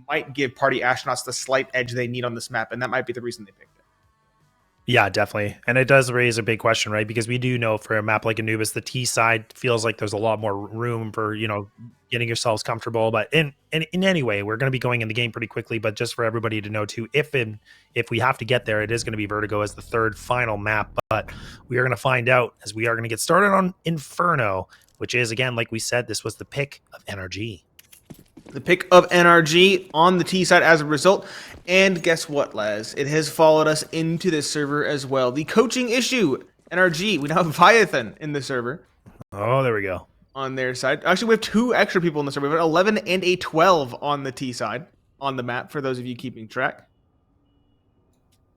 might give party astronauts the slight edge they need on this map, and that might be the reason they picked it. Yeah, definitely. And it does raise a big question, right? Because we do know for a map like Anubis, the T side feels like there's a lot more room for, getting yourselves comfortable. But in any way, we're going to be going in the game pretty quickly. But just for everybody to know too, if we have to get there, it is going to be Vertigo as the third final map. But we are going to find out as we are going to get started on Inferno, which is, again, like we said, this was the pick of NRG. The pick of NRG on the T side as a result. And guess what, Les? It has followed us into this server as well. The coaching issue, NRG. We now have Viathan in the server. Oh, there we go. On their side. Actually, we have 2 extra people in the server. We have an 11 and a 12 on the T side on the map, for those of you keeping track.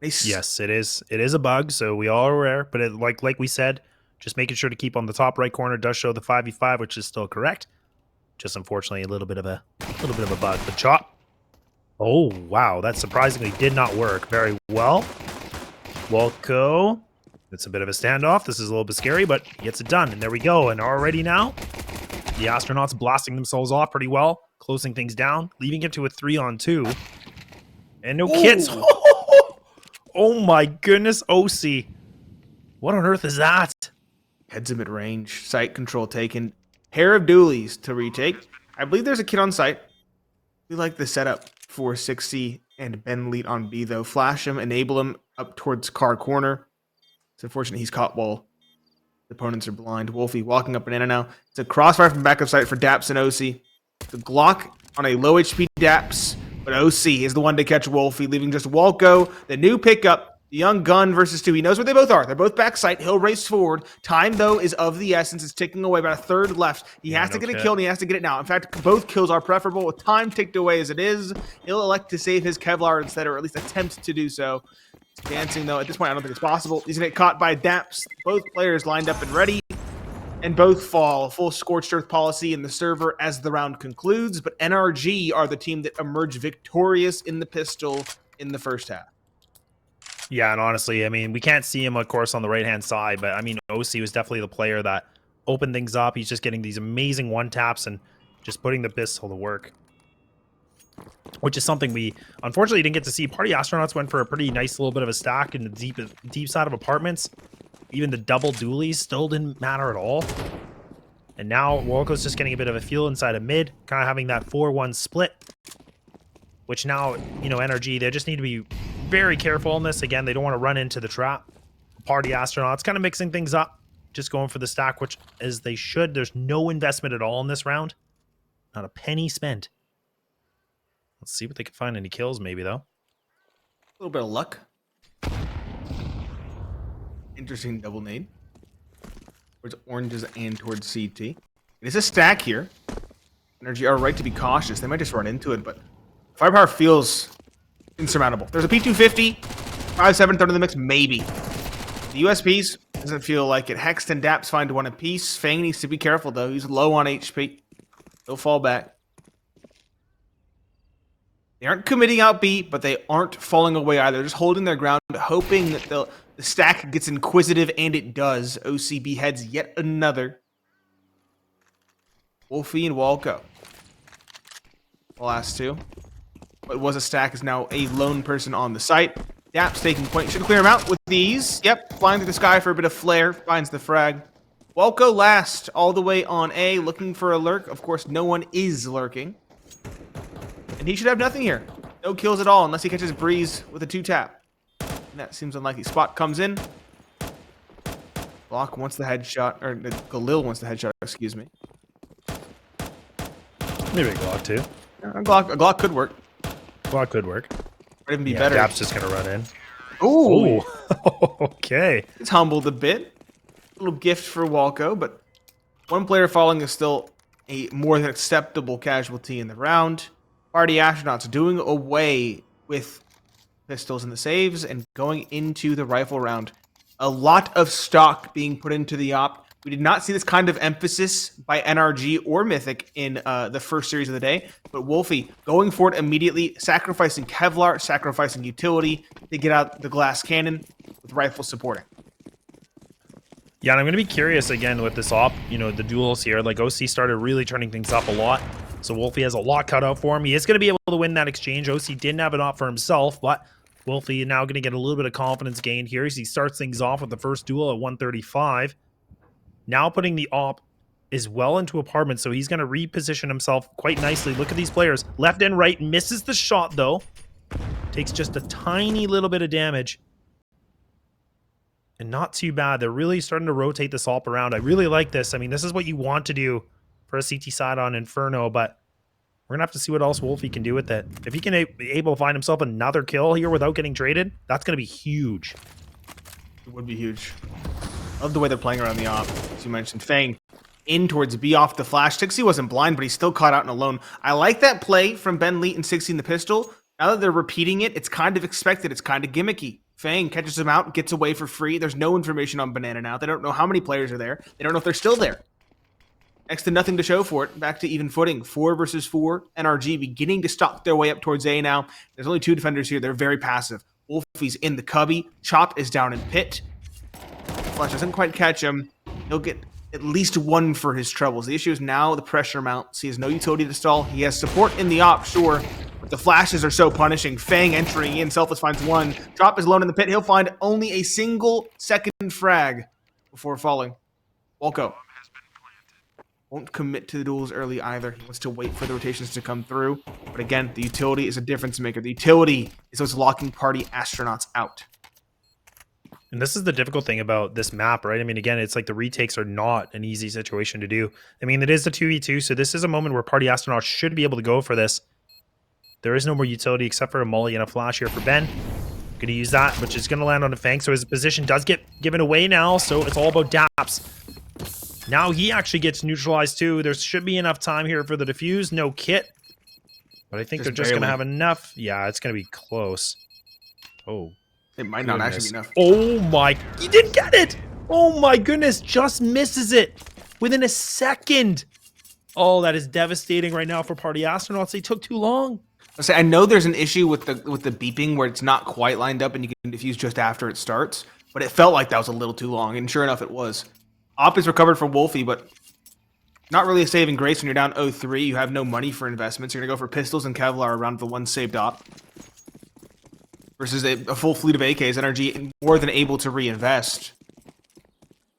Yes, it is. It is a bug, so we all are aware. But like we said, just making sure to keep on the top right corner does show the 5v5, which is still correct. Just unfortunately a little bit of a bug. But shot. Oh wow, that surprisingly did not work very well. Walco. It's a bit of a standoff. This is a little bit scary, but he gets it done. And there we go. And already now, the astronauts blasting themselves off pretty well, closing things down, leaving it to a 3-on-2. And no kits. Oh my goodness, OC. What on earth is that? Heads him at range. Site control taken. Pair of dualies to retake. I believe there's a kid on site. We like the setup for 6C and Ben lead on B, though. Flash him, enable him up towards car corner. It's unfortunate he's caught while the opponents are blind. Wolfie walking up banana now. It's a crossfire from back of sight for daps and OC. The Glock on a low HP daps, but OC is the one to catch Wolfie, leaving just Walco, the new pickup. The young gun versus 2. He knows where they both are. They're both back sight. He'll race forward. Time, though, is of the essence. It's ticking away, about a third left. He has to get a kill, and he has to get it now. In fact, both kills are preferable. With time ticked away as it is, he'll elect to save his Kevlar instead, or at least attempt to do so. Dancing, though, at this point, I don't think it's possible. He's going to get caught by daps. Both players lined up and ready, and both fall. Full scorched earth policy in the server as the round concludes, but NRG are the team that emerged victorious in the pistol in the first half. Yeah, and honestly, I mean, we can't see him, of course, on the right-hand side, but, I mean, OC was definitely the player that opened things up. He's just getting these amazing one-taps and just putting the pistol to work, which is something we, unfortunately, didn't get to see. Party Astronauts went for a pretty nice little bit of a stack in the deep side of apartments. Even the double dualies still didn't matter at all. And now Walco's just getting a bit of a feel inside of mid, kind of having that 4-1 split, which now, NRG, they just need to be very careful on this. Again, they don't want to run into the trap. Party Astronauts kind of mixing things up, just going for the stack, which as they should. There's no investment at all in this round. Not a penny spent. Let's see what they can find. Any kills, maybe, though. A little bit of luck. Interesting double nade. Towards oranges and towards CT. It is a stack here. NRG are right to be cautious. They might just run into it, but firepower feels insurmountable. There's a P250, 5-7 third in the mix, maybe. The USPs doesn't feel like it. Hext and daps find one apiece. Fang needs to be careful, though. He's low on HP. He'll fall back. They aren't committing out B, but they aren't falling away either. They're just holding their ground, hoping that the stack gets inquisitive, and it does. OCB heads yet another. Wolfie and Walco. The last 2. What was a stack is now a lone person on the site. Daps taking point. Should clear him out with these. Yep, flying through the sky for a bit of flare. Finds the frag. Walco last, all the way on A, looking for a lurk. Of course, no one is lurking. And he should have nothing here. No kills at all, unless he catches Breeze with a 2-tap. And that seems unlikely. Spot comes in. Glock wants the headshot, or Galil wants the headshot, excuse me. Maybe a Glock, too. A Glock could work. Glock could work. Might even be better. Dap's just going to run in. Ooh. Okay. It's humbled a bit. A little gift for Walco, but one player falling is still a more than acceptable casualty in the round. Party Astronauts doing away with pistols in the saves and going into the rifle round. A lot of stock being put into the op. We did not see this kind of emphasis by NRG or Mythic in the first series of the day, but Wolfie going for it immediately, sacrificing Kevlar, sacrificing utility to get out the glass cannon with rifle supporting. Yeah, and I'm going to be curious again with this op, the duels here. Like, OC started really turning things up a lot. So Wolfie has a lot cut out for him. He is going to be able to win that exchange. OC didn't have it off for himself, but Wolfie now going to get a little bit of confidence gained here as he starts things off with the first duel at 135. Now putting the op is well into apartment, so he's going to reposition himself quite nicely. Look at these players. Left and right. Misses the shot, though. Takes just a tiny little bit of damage. And not too bad. They're really starting to rotate this op around. I really like this. I mean, this is what you want to do for a CT side on Inferno, but we're going to have to see what else Wolfie can do with it. If he can be able to find himself another kill here without getting traded, that's going to be huge. It would be huge. I love the way they're playing around the op. As you mentioned, Fang in towards B off the flash. 6C wasn't blind, but he's still caught out and alone. I like that play from Ben Leet and 6C in the pistol. Now that they're repeating it, it's kind of expected. It's kind of gimmicky. Fang catches him out, gets away for free. There's no information on Banana now. They don't know how many players are there. They don't know if they're still there. Next to nothing to show for it. Back to even footing. 4 versus 4. NRG beginning to stalk their way up towards A now. There's only 2 defenders here. They're very passive. Wolfie's in the cubby. Chop is down in pit. Flash doesn't quite catch him. He'll get at least 1 for his troubles. The issue is now the pressure mounts. He has no utility to stall. He has support in the op, sure, but the flashes are so punishing. Fang entering in. Selfless finds 1. Chop is alone in the pit. He'll find only a single second frag before falling. Walko won't commit to the duels early either. He wants to wait for the rotations to come through. But again, the utility is a difference maker. The utility is what's locking party astronauts out. And this is the difficult thing about this map, right? I mean, again, it's like the retakes are not an easy situation to do. I mean, it is the 2v2, so this is a moment where party astronauts should be able to go for this. There is no more utility except for a molly and a flash here for Ben. Going to use that, which is going to land on a Fang, so his position does get given away now, so it's all about daps. Now he actually gets neutralized too. There should be enough time here for the defuse. No kit. But I think they're just going to have enough. Yeah, it's going to be close. Oh. It might not actually be enough. Oh my, he didn't get it. Oh my goodness, just misses it within a second. Oh, that is devastating right now for party astronauts. They took too long. I know there's an issue with the beeping where it's not quite lined up and you can defuse just after it starts, but it felt like that was a little too long, and sure enough it was. Op is recovered for Wolfie, but not really a saving grace when you're down 0-3. You have no money for investments. You're going to go for pistols and Kevlar around the 1 saved op. Versus a full fleet of AKs, NRG more than able to reinvest.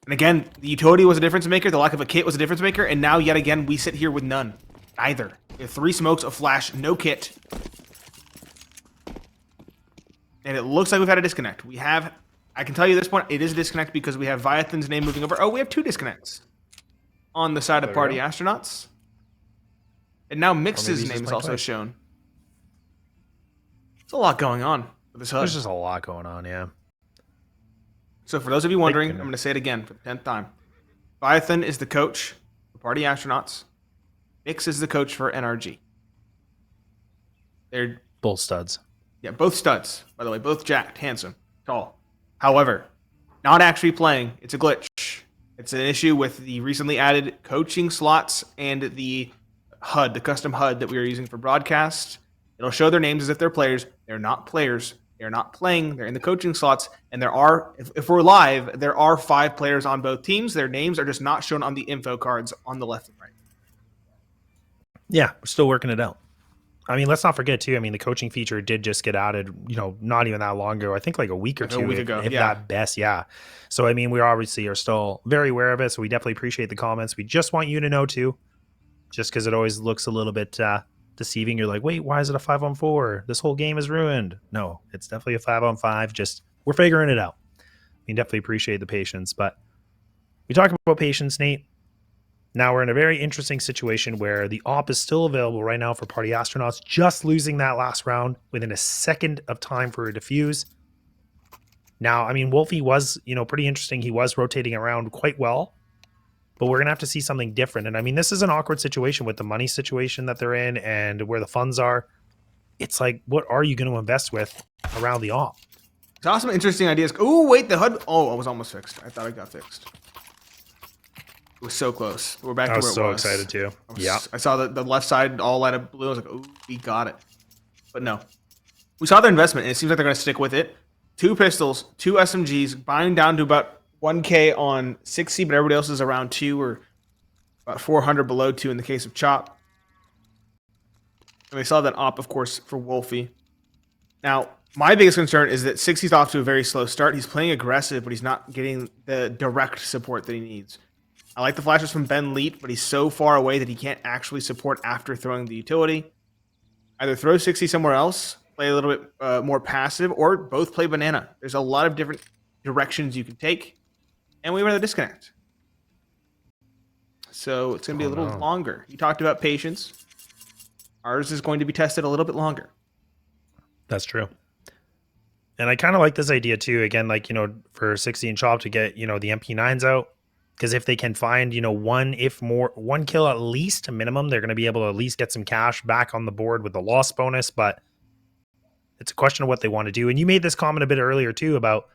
And again, the utility was a difference maker, the lack of a kit was a difference maker, and now yet again we sit here with none. Either. We have 3 smokes, a flash, no kit. And it looks like we've had a disconnect. We have, I can tell you at this point, it is a disconnect because we have Viathan's name moving over. Oh, we have 2 disconnects on the side of Party Astronauts. And now Mix's name is also shown. There's a lot going on. There's just a lot going on, yeah. So for those of you wondering, I'm going to say it again for the 10th time. Viathan is the coach for Party Astronauts. Mix is the coach for NRG. They're both studs. Yeah, both studs, by the way. Both jacked, handsome, tall. However, not actually playing. It's a glitch. It's an issue with the recently added coaching slots and the HUD, the custom HUD that we are using for broadcast. It'll show their names as if they're players. They're not players. They're not playing. They're in the coaching slots. And there are, if we're live, there are 5 players on both teams. Their names are just not shown on the info cards on the left and right. Yeah, we're still working it out. I mean, let's not forget, too, I mean, the coaching feature did just get added, you know, not even that long ago. I think like a week or two. A week ago, if that best, yeah. So, I mean, we obviously are still very aware of it, so we definitely appreciate the comments. We just want you to know, too, just because it always looks a little bit deceiving. You're like, wait, why is it a 5-on-4? This whole game is ruined. No, it's definitely a 5-on-5. Just we're figuring it out. We definitely appreciate the patience. But we talk about patience, Nate. Now we're in a very interesting situation where the op is still available right now for Party Astronauts, just losing that last round within a second of time for a defuse. Now, I mean, Wolfie was, you know, pretty interesting. He was rotating around quite well. But we're going to have to see something different. And I mean, this is an awkward situation with the money situation that they're in and where the funds are. It's like, what are you going to invest with around the op? Saw some interesting ideas. Oh, wait, the HUD. Oh, it was almost fixed. I thought it got fixed. It was so close. We're back to where it was. I was so excited too. Yeah. I saw the left side all light up blue. I was like, oh, we got it. But no. We saw their investment, and it seems like they're going to stick with it. 2 pistols, 2 SMGs, buying down to about 1K on 6C, but everybody else is around 2 or about 400 below 2 in the case of Chop. And they saw that op, of course, for Wolfie. Now, my biggest concern is that 60's off to a very slow start. He's playing aggressive, but he's not getting the direct support that he needs. I like the flashes from Ben Leet, but he's so far away that he can't actually support after throwing the utility. Either throw 60 somewhere else, play a little bit more passive, or both play banana. There's a lot of different directions you can take, and we were the disconnect. So it's going to be a little longer. You talked about patience. Ours is going to be tested a little bit longer. That's true. And I kind of like this idea too. Again, like, you know, for 60 and Chop to get, you know, the MP9s out. Because if they can find, you know, one kill at least, a minimum, they're going to be able to at least get some cash back on the board with the loss bonus. But it's a question of what they want to do. And you made this comment a bit earlier too about,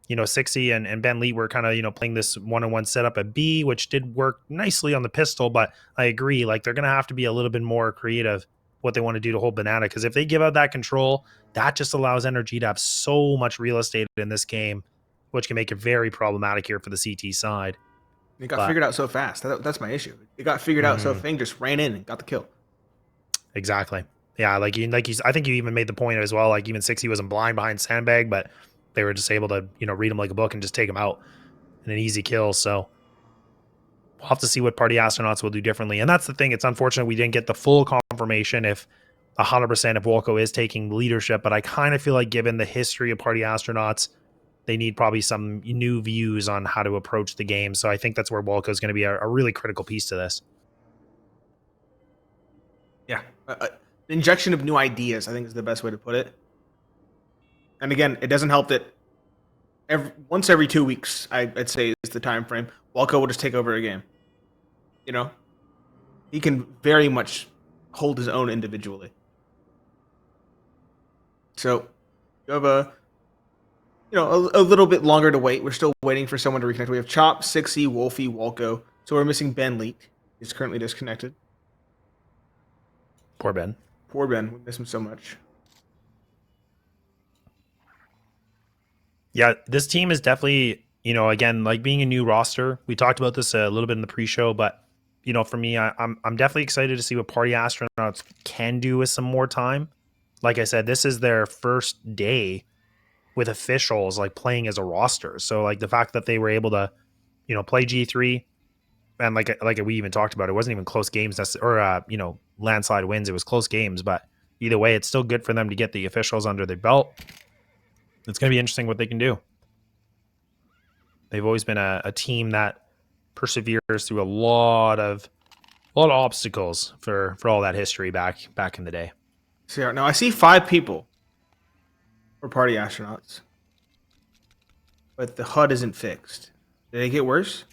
you know, 60 and Ben Lee were kind of, you know, playing this one-on-one setup at B, which did work nicely on the pistol. But I agree, like, they're going to have to be a little bit more creative what they want to do to hold banana. Because if they give out that control, that just allows NRG to have so much real estate in this game, which can make it very problematic here for the CT side. It got figured out so fast. That's my issue. It got figured out so Fang just ran in and got the kill. Exactly. Yeah, I think you even made the point as well. Like, even 60 wasn't blind behind sandbag, but they were just able to, you know, read him like a book and just take him out in an easy kill. So we'll have to see what Party Astronauts will do differently. And that's the thing. It's unfortunate we didn't get the full confirmation if 100% if Wolco is taking leadership. But I kind of feel like, given the history of Party Astronauts, they need probably some new views on how to approach the game. So I think that's where Wolco is going to be a really critical piece to this. Yeah. The injection of new ideas, I think, is the best way to put it. And again, it doesn't help that once every 2 weeks, I'd say, is the time frame, Wolco will just take over a game. You know? He can very much hold his own individually. So, you have a little bit longer to wait. We're still waiting for someone to reconnect. We have Chop, 60, Wolfie, Wolco. So we're missing Ben Leet. He's currently disconnected. Poor Ben. Poor Ben. We miss him so much. Yeah, this team is definitely, you know, again, like, being a new roster. We talked about this a little bit in the pre-show, but, you know, for me, I'm definitely excited to see what Party Astronauts can do with some more time. Like I said, this is their first day with officials, like, playing as a roster. So, like, the fact that they were able to, you know, play G3, and like we even talked about, it wasn't even close games or you know, landslide wins. It was close games, but either way, it's still good for them to get the officials under their belt. It's going to be interesting what they can do. They've always been a team that perseveres through a lot of obstacles for all that history back in the day. So now I see 5 people for Party Astronauts, but the HUD isn't fixed. Did it get worse?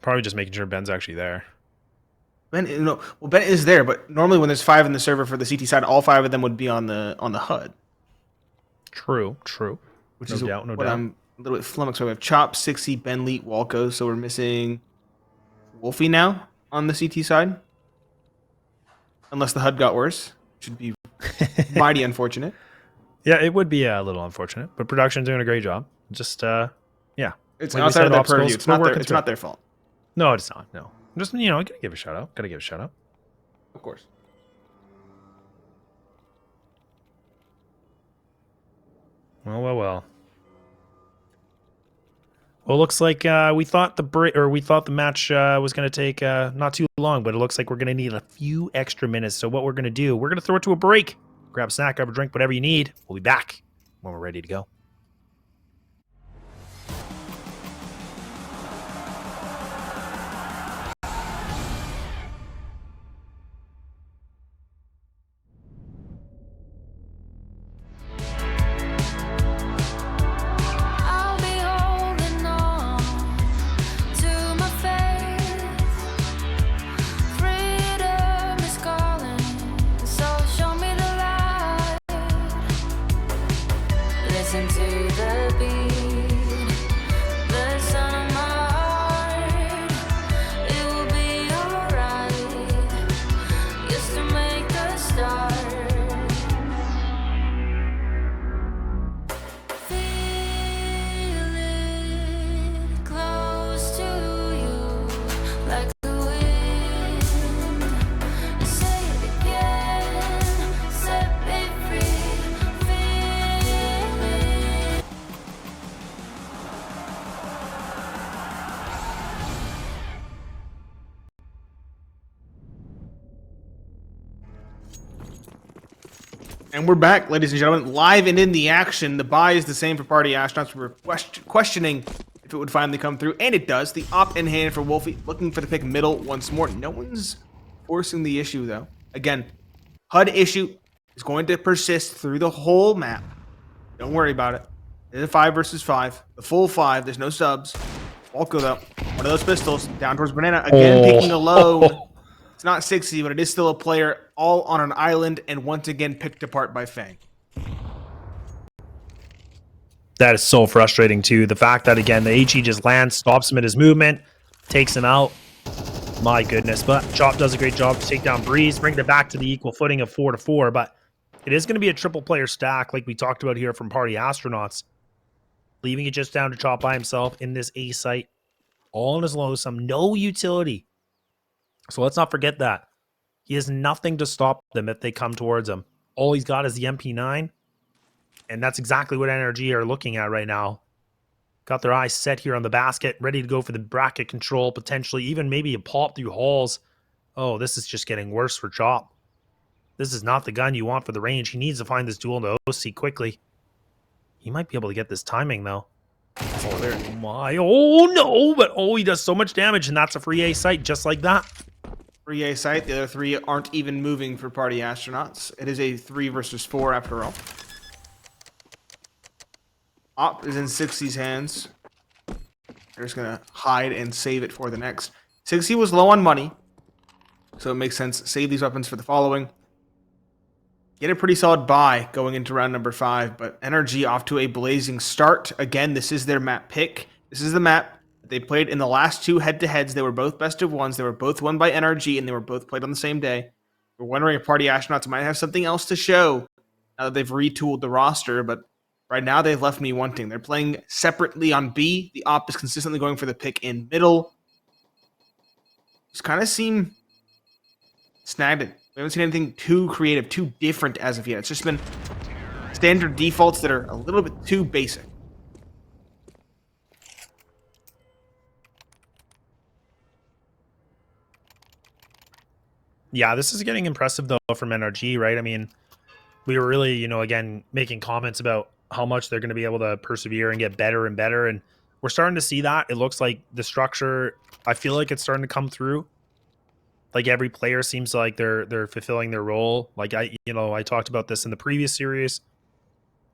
Probably just making sure Ben's actually there. Ben is there, but normally when there's 5 in the server for the CT side, all 5 of them would be on the HUD. True. Which no is doubt. what I'm a little bit flummoxed. So we have Chop, 60, Ben Leet, Wolco. So we're missing Wolfie now on the CT side, unless the HUD got worse. Should be mighty unfortunate. Yeah, it would be a little unfortunate, but production's doing a great job. Just yeah, it's like outside of their purview. It's not their fault. No, it's not. No, just, you know, gotta give a shout out. Of course. Well. Well, looks like we thought the match was going to take not too long, but it looks like we're going to need a few extra minutes. So what we're going to do, we're going to throw it to a break. Grab a snack, grab a drink, whatever you need. We'll be back when we're ready to go. Listen to And we're back, ladies and gentlemen, live and in the action. The buy is the same for Party Astronauts. We were questioning if it would finally come through, and it does. The op in hand for Wolfie, looking for the pick middle once more. No one's forcing the issue, though. Again, HUD issue is going to persist through the whole map. Don't worry about it. It's a 5 versus 5. The full 5. There's no subs. Walko, though. One of those pistols down towards Banana. Again, picking alone. It's not 60, but it is still a player all on an island and once again picked apart by Fang. That is so frustrating, too. The fact that, again, the HE just lands, stops him at his movement, takes him out. My goodness. But Chop does a great job to take down Breeze, bring it back to the equal footing of 4-4. But it is going to be a triple player stack like we talked about here from Party Astronauts. Leaving it just down to Chop by himself in this A site. All in his lonesome. No utility. So let's not forget that. He has nothing to stop them if they come towards him. All he's got is the MP9. And that's exactly what NRG are looking at right now. Got their eyes set here on the basket, ready to go for the bracket control, potentially even maybe a pop through halls. Oh, this is just getting worse for Chop. This is not the gun you want for the range. He needs to find this duel into OC quickly. He might be able to get this timing, though. Oh, my. Oh, no. But, oh, he does so much damage, and that's a free A site just like that. Free A site. The other 3 aren't even moving for Party Astronauts. It is a 3 versus 4 after all. Op is in 60's hands. They're just going to hide and save it for the next. 60 was low on money, so it makes sense. Save these weapons for the following. Get a pretty solid buy going into round number 5, but NRG off to a blazing start. Again, this is their map pick. This is the map that they played in the last 2 head-to-heads. They were both best of ones. They were both won by NRG, and they were both played on the same day. We're wondering if Party Astronauts might have something else to show now that they've retooled the roster, but right now they've left me wanting. They're playing separately on B. The op is consistently going for the pick in middle. Just kind of seem snagged it. We haven't seen anything too creative, too different as of yet. It's just been standard defaults that are a little bit too basic. Yeah, this is getting impressive, though, from NRG, right? I mean, we were really, again, making comments about how much they're going to be able to persevere and get better and better. And we're starting to see that. It looks like the structure, I feel like it's starting to come through. Like every player seems like they're fulfilling their role. Like I talked about this in the previous series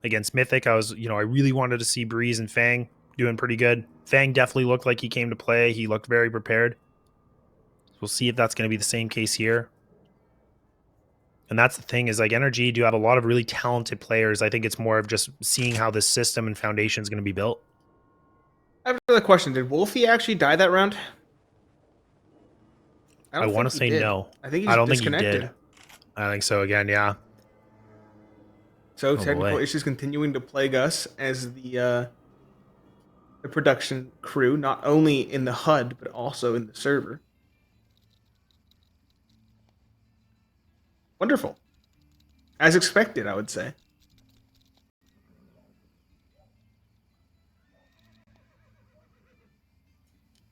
against Mythic. I really wanted to see Breeze and Fang doing pretty good. Fang definitely looked like he came to play. He looked very prepared. We'll see if that's going to be the same case here. And that's the thing is like NRG do have a lot of really talented players. I think it's more of just seeing how this system and foundation is going to be built. I have another question. Did Wolfie actually die that round? I want to say no. I think he's disconnected. I think so again, yeah. So technical issues continuing to plague us as the production crew, not only in the HUD but also in the server. Wonderful. As expected, I would say.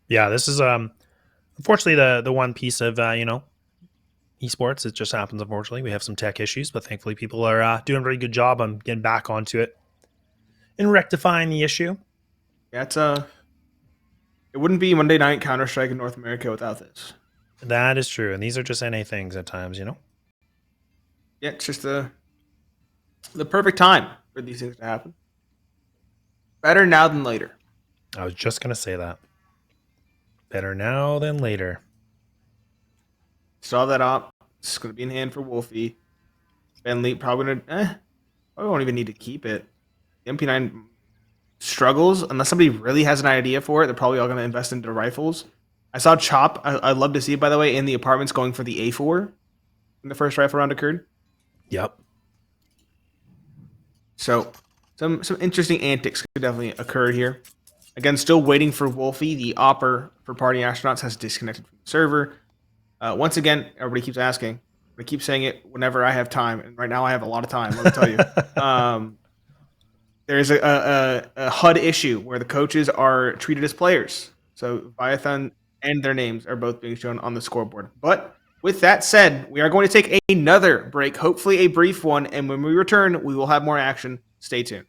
Yeah, this is unfortunately the one piece of esports. It just happens. Unfortunately, we have some tech issues, but thankfully people are doing a very good job on getting back onto it and rectifying the issue. Yeah, it wouldn't be Monday Night Counter-Strike in North America without this. That is true, and these are just NA things at times, Yeah, it's just the perfect time for these things to happen. Better now than later. I was just gonna say that. Better now than later. Saw that op. It's going to be in hand for Wolfie. Bentley probably won't even need to keep it. The MP9 struggles. Unless somebody really has an idea for it, they're probably all going to invest into rifles. I saw Chop. I'd love to see it, by the way, in the apartments going for the A4 when the first rifle round occurred. Yep. So some interesting antics could definitely occur here. Again, still waiting for Wolfie. The opper for Party Astronauts has disconnected from the server. Once again, everybody keeps asking. I keep saying it whenever I have time, and right now I have a lot of time. Let me tell you. There's a HUD issue where the coaches are treated as players. So Viathan and their names are both being shown on the scoreboard. But With that said, we are going to take another break, hopefully a brief one, and when we return, we will have more action. Stay tuned.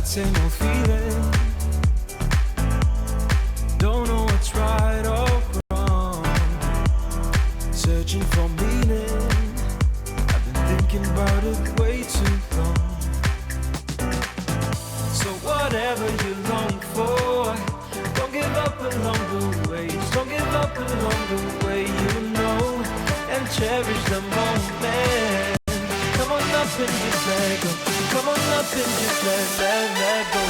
that same old feeling. Don't know what's right or wrong. Searching for meaning. I've been thinking thinking about it way too long. So whatever you long for, don't give up along the way. Just don't give up along the way, you know, and cherish the moment. Come on up and just let go. Come on up and just let go.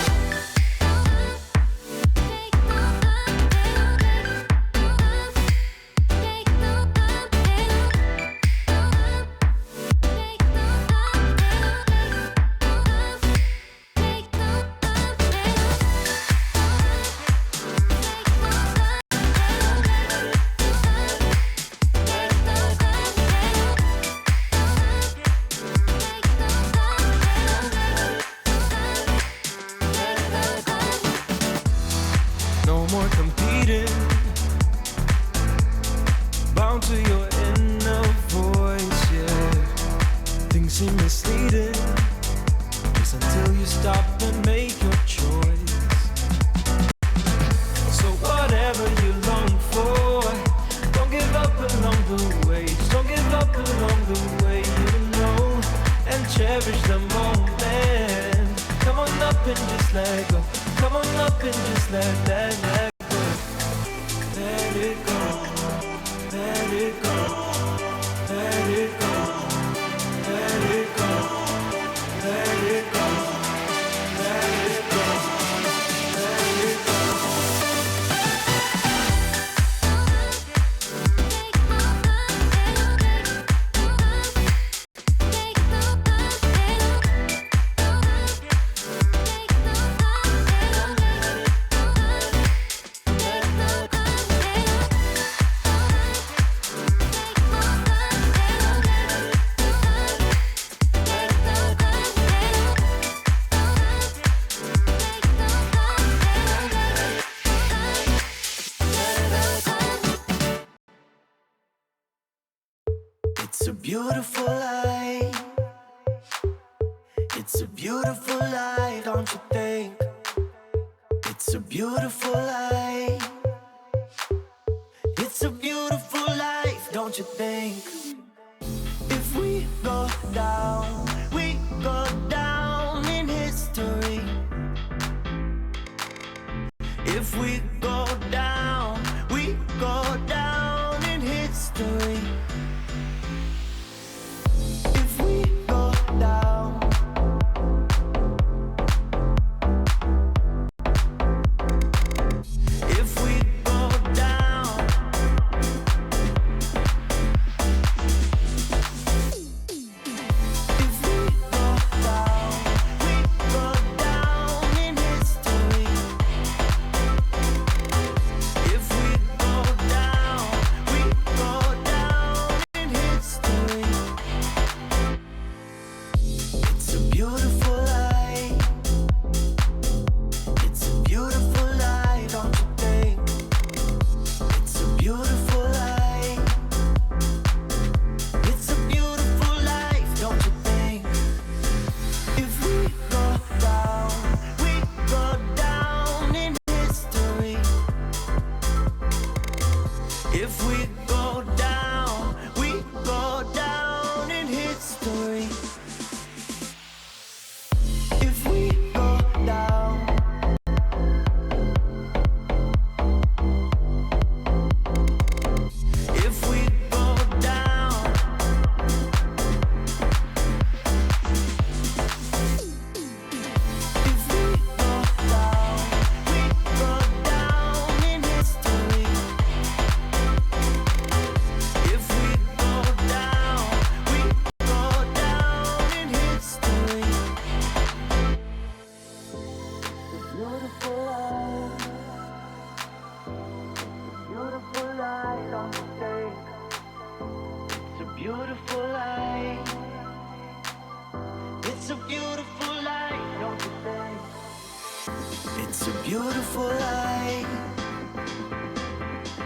No more competing, bound to your inner voice, yeah. Things seem misleading, just until you stop and make your choice. So whatever you long for, don't give up along the way. Just don't give up along the way, you know, and cherish the moment. Come on up and just let go. Come on up and just let go. Let it go. Let it go. Let it go. Let it go. Let it go. Let it go. Let it go. It's a beautiful life. It's a beautiful life, don't you think? It's a beautiful life. It's a beautiful life, don't you think? If we go down in history. If we go down in history. If we go down, if we go down, if we go down in history. If we go down in history. It's a beautiful life. It's a beautiful life, don't you think? It's a beautiful life. It's a beautiful life, don't you think? If we go down in history. If we go down in history. If we go down, if we go down, if we go down in history. If we go down in history. Beautiful life. Beautiful life, don't you think? It's a beautiful life. It's a beautiful life, don't you think? It's a beautiful life.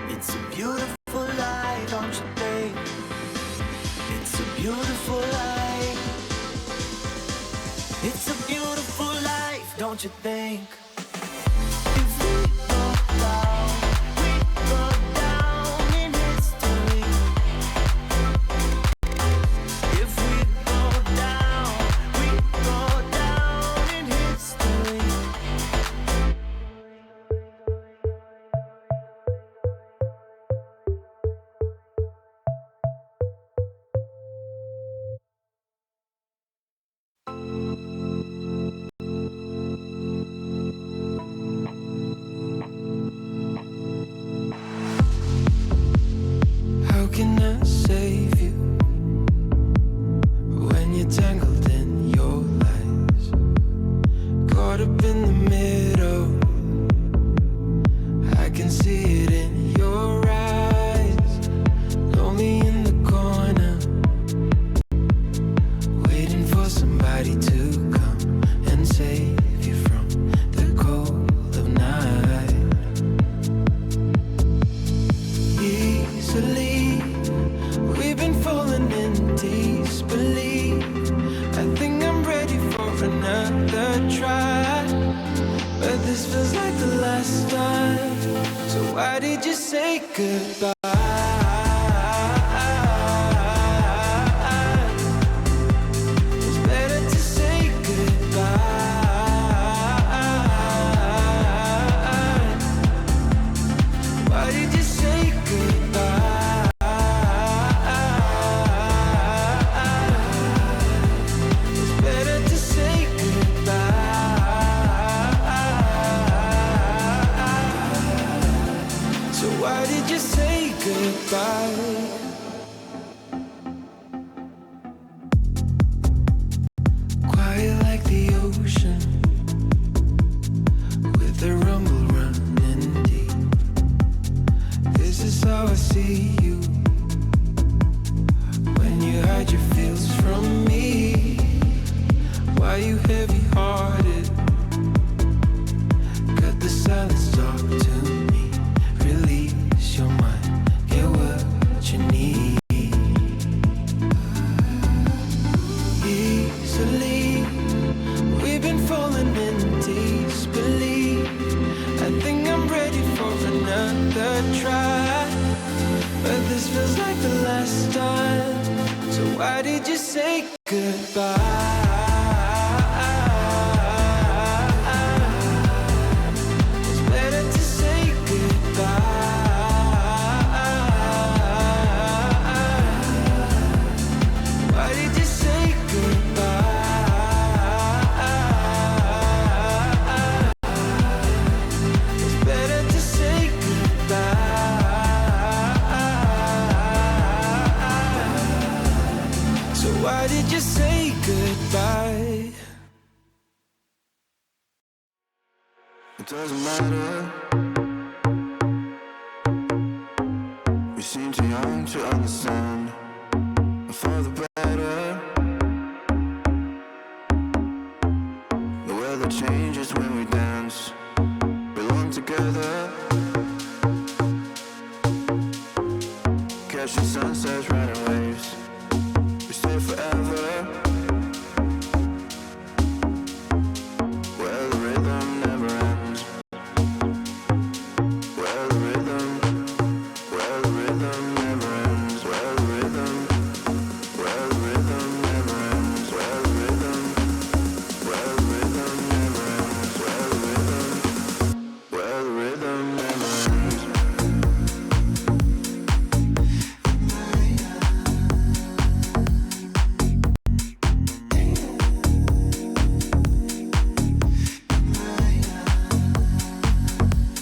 It's a beautiful life, don't you think? It's a beautiful life. It's a beautiful life, don't you think? If we go down in history. If we go believe. I think I'm ready for another try, but this feels like the last time. So why did you say goodbye? It's better to say goodbye. Why did you say goodbye? It's better to say goodbye. So why did you say goodbye? Quiet like the ocean, with the rumble running deep. This is how I see you, when you hide your feels from me. Why you heavy-hearted? Cut the silence, talk to me. Release your mind, get what you need. Easily, we've been falling in disbelief. I think I'm ready for another try, but this feels like the last time. So why did you say goodbye? It's better to say goodbye. Why did you say goodbye? It's better to say goodbye. So why did you say goodbye? It doesn't matter. We seem too young to understand. For the better. The weather changes when we dance. Belong together. Catching sunsets, riding waves. We stay forever. Where the rhythm never ends. Where the rhythm never ends. Where the rhythm never ends. Where the rhythm never ends. Where the rhythm never ends. Where the rhythm never ends. Where the rhythm never ends.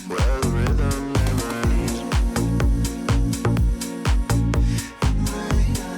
Where the rhythm never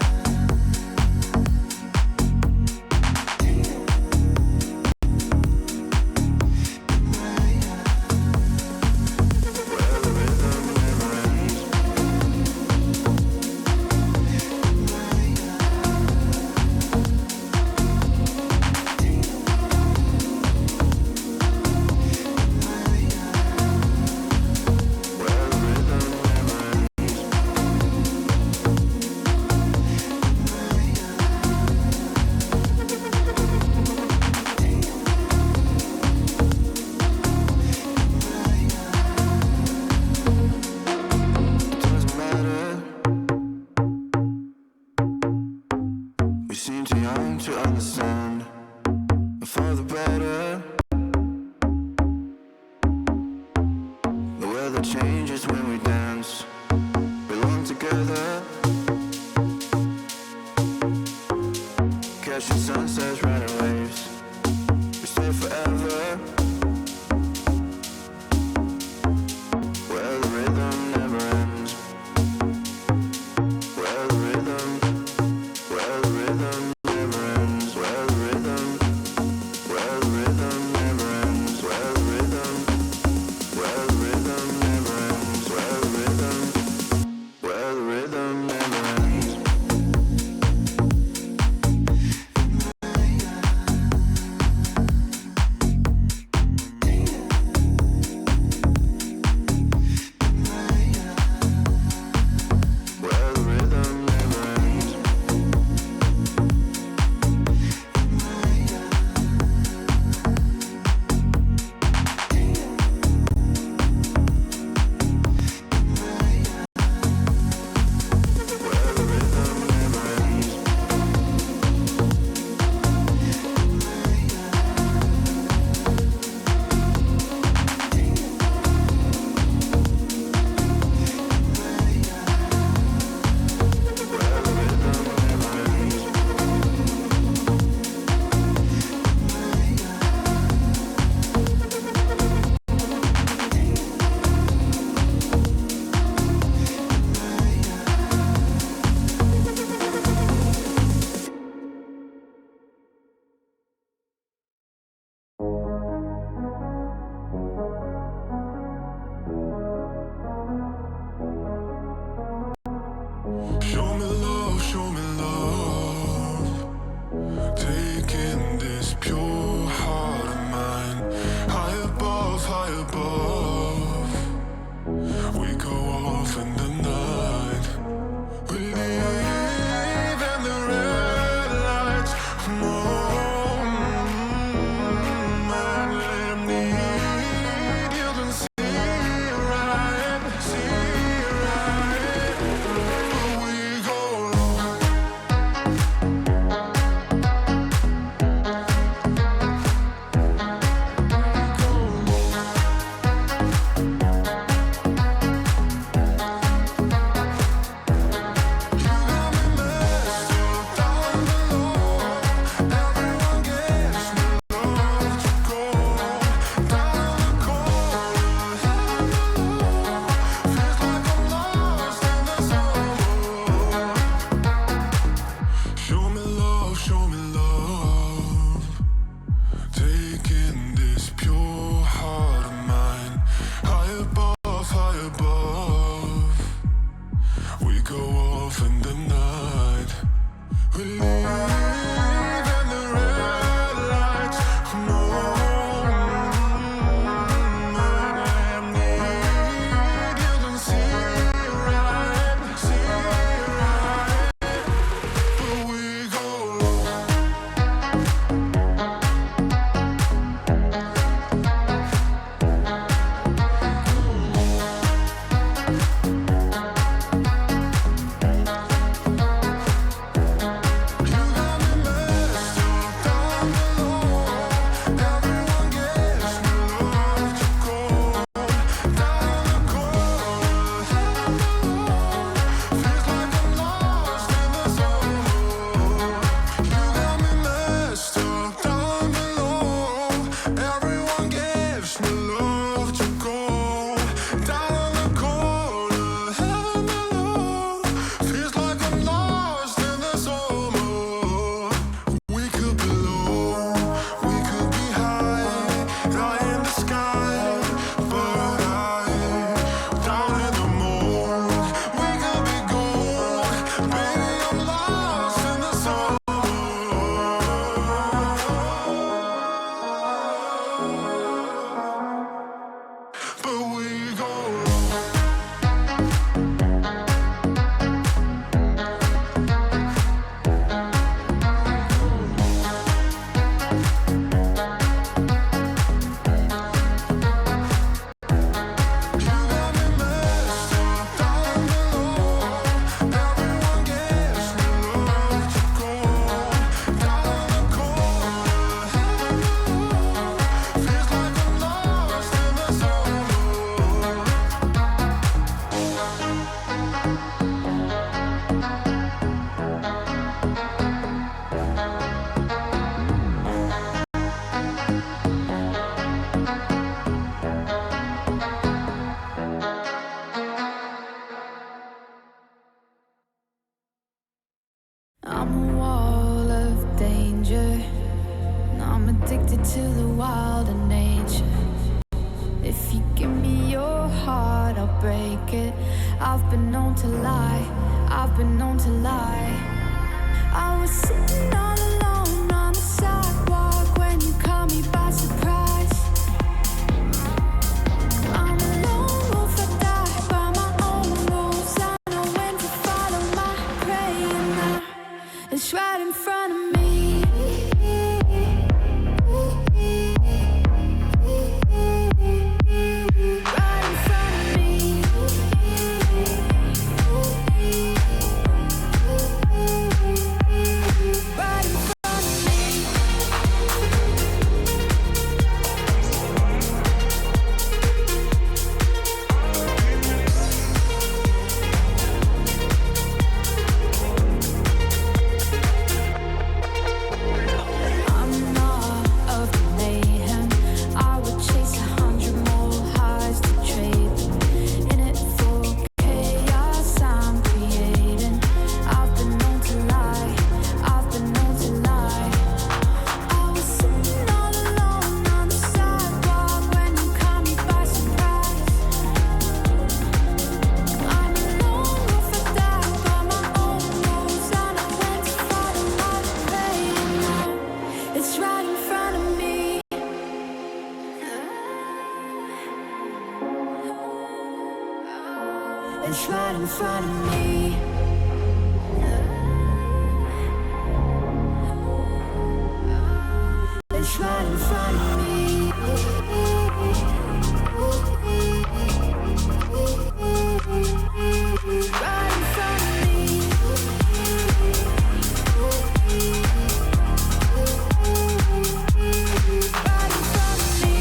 ends. It doesn't matter. We seem too young to understand. For the better. The weather changes when we dance. Belong together. Catching sunsets, riding waves. We stay forever. Where the rhythm never ends. Where the rhythm never ends. Where the rhythm never ends. Where the rhythm never ends. Where the rhythm never ends. I'm a wall of danger. I'm addicted to the wild and nature. If you give me your heart, I'll break it. I've been known to lie, I've been known to lie. I was sitting all alone on the sidewalk when you caught me by surprise. I'm a lone wolf, I die by my own rules. I know when to follow my prey, and now it's right in front of me. It's right in front of me. It's right in front of me. Right in front of me. Right in front of me.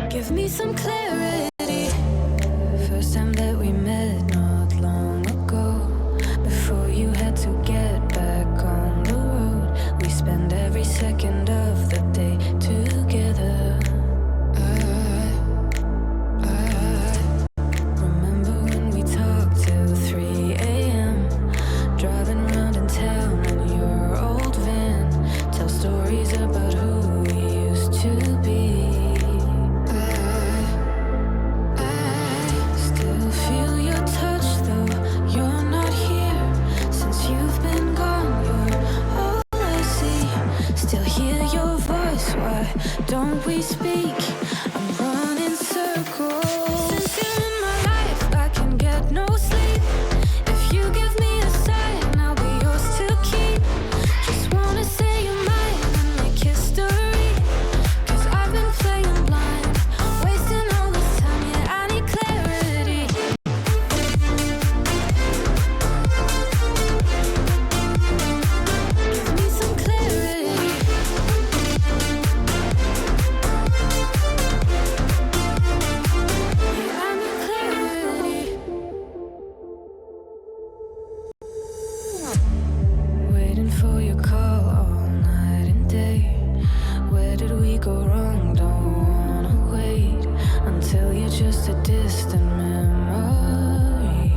Give me some clarity. First time that we met not long ago. Before you had to get back on the road, we spend every second of the day together. I remember when we talked till 3 a.m. Driving around in town in your old van. Tell stories about who we used to be. I still feel your touch, though you're not here. Since you've been gone, you're all I see. Still hear your voice, why don't we speak? I'm running circles. Since you're in my life, I can get no sleep. If you give me a sign, I'll be yours to keep. Just wanna say you're mine and make history. 'Cause I've been playing blind, wasting all this time, yeah, I need clarity. Give me some clarity. Yeah, I need clarity. Waiting for your call all night and day. Where did we go wrong? Don't wanna wait until you're just a distant memory.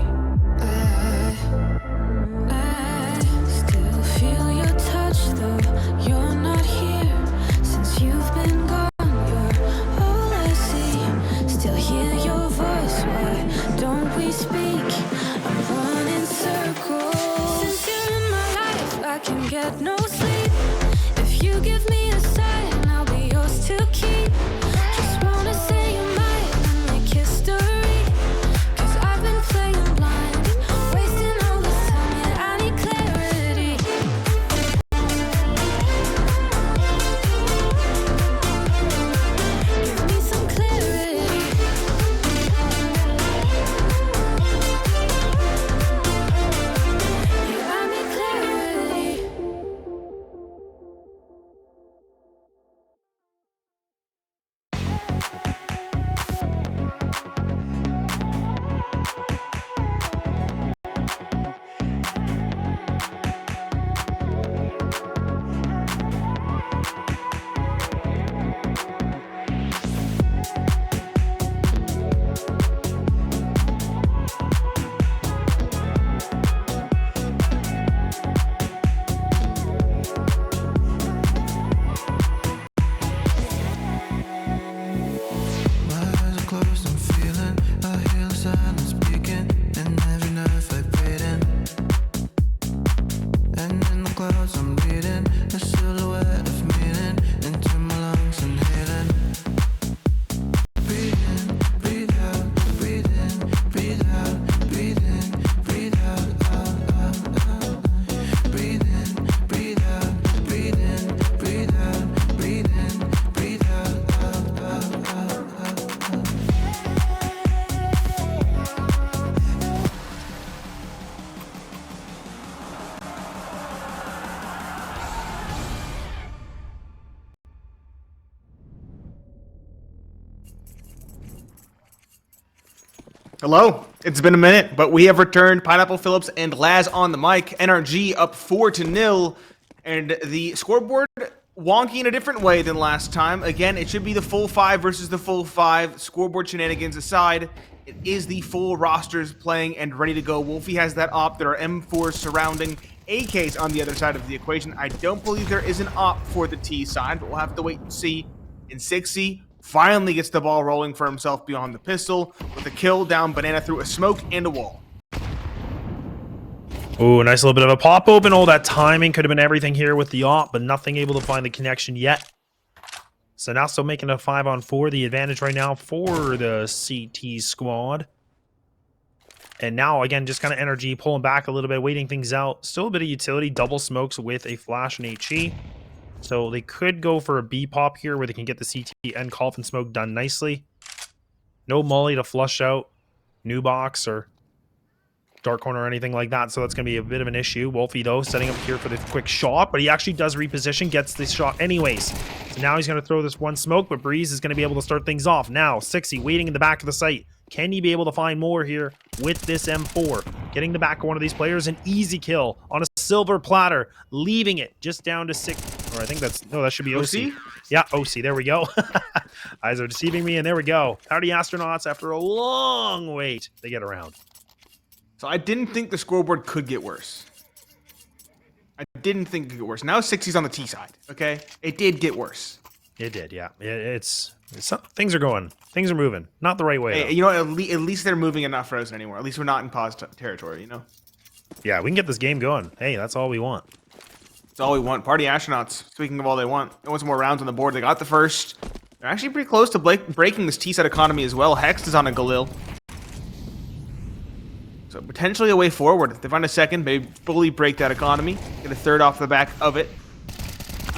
I still feel your touch, though you're not here. Since you've been gone, you're all I see. Still hear your voice, why don't we speak? I'm running circles. Since you're in my life, I can get no sleep. If you give me a sign, I'll be yours to keep. Just wanna say you're mine and make history. 'Cause I've been playing blind, wasting all this time, yeah, I need clarity. Give me some clarity. Yeah, I need clarity. clouds, I'm reading a silhouette of meaning into my lungs, inhaling. Breathe in, breathe out, breathe in, breathe out, breathe in, breathe out, out, out, out. Breathe in, breathe out, breathe in, breathe out, breathe in, breathe out, out, out, out, out, out. Hello. It's been a minute, but we have returned. Pineapple Phillips and Laz on the mic. NRG up 4-0, and the scoreboard wonky in a different way than last time. Again, it should be the full 5 versus the full 5. Scoreboard shenanigans aside, it is the full rosters playing and ready to go. Wolfie has that op. There are M4s surrounding. AKs on the other side of the equation. I don't believe there is an op for the T side, but we'll have to wait and see. And 6C finally gets the ball rolling for himself beyond the pistol with a kill down Banana through a smoke and a wall. Ooh, nice little bit of a pop open. Oh, that timing could have been everything here with the op, but nothing able to find the connection yet. So now still making a 5-on-4. The advantage right now for the CT squad. And now, again, just kind of NRG pulling back a little bit, waiting things out. Still a bit of utility. Double smokes with a flash and HE. So they could go for a B pop here where they can get the CT and coffin smoke done nicely. No molly to flush out new box or dark corner or anything like that. So that's going to be a bit of an issue. Wolfie, though, setting up here for the quick shot, but he actually does reposition, gets the shot anyways. So now he's going to throw this one smoke, but Breeze is going to be able to start things off. Now, 6C waiting in the back of the site. Can he be able to find more here with this M4? Getting the back of one of these players, an easy kill on a silver platter, leaving it just down to 6. Or I think that's, no, that should be OC. Yeah, OC, there we go. Eyes are deceiving me, and there we go. Howdy, astronauts, after a long wait, they get around. So I didn't think the scoreboard could get worse. I didn't think it could get worse. Now 6C's on the T side, okay? It did get worse. It did, yeah. It's things are going. Things are moving. Not the right way, though. Hey, you know, at least they're moving and not frozen anymore. At least we're not in pause territory, you know? Yeah, we can get this game going. Hey, that's all we want. That's all we want. Party astronauts. Speaking of all they want some more rounds on the board. They got the first. They're actually pretty close to breaking this T-side economy as well. Hex is on a Galil. So potentially a way forward. If they find a second, maybe fully break that economy. Get a third off the back of it.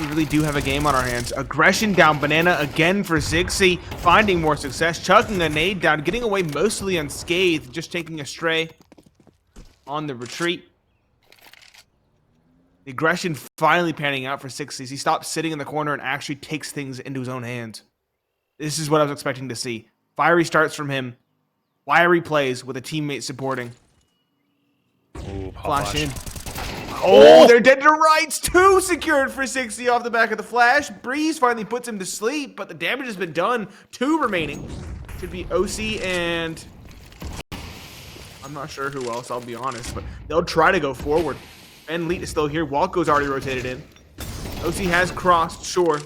We really do have a game on our hands. Aggression down Banana again for 6C. Finding more success. Chucking a nade down. Getting away mostly unscathed. Just taking a stray on the retreat. The aggression finally panning out for 6C. He stops sitting in the corner and actually takes things into his own hands. This is what I was expecting to see. Fiery starts from him. Wiry plays with a teammate supporting. Ooh, Flash in. Oh, they're dead to rights. 2 secured for 6C off the back of the flash. Breeze finally puts him to sleep, but the damage has been done. 2 remaining. Should be OC and... I'm not sure who else, I'll be honest, but they'll try to go forward. Ben Leet is still here. Walco's already rotated in. OC has crossed, sure.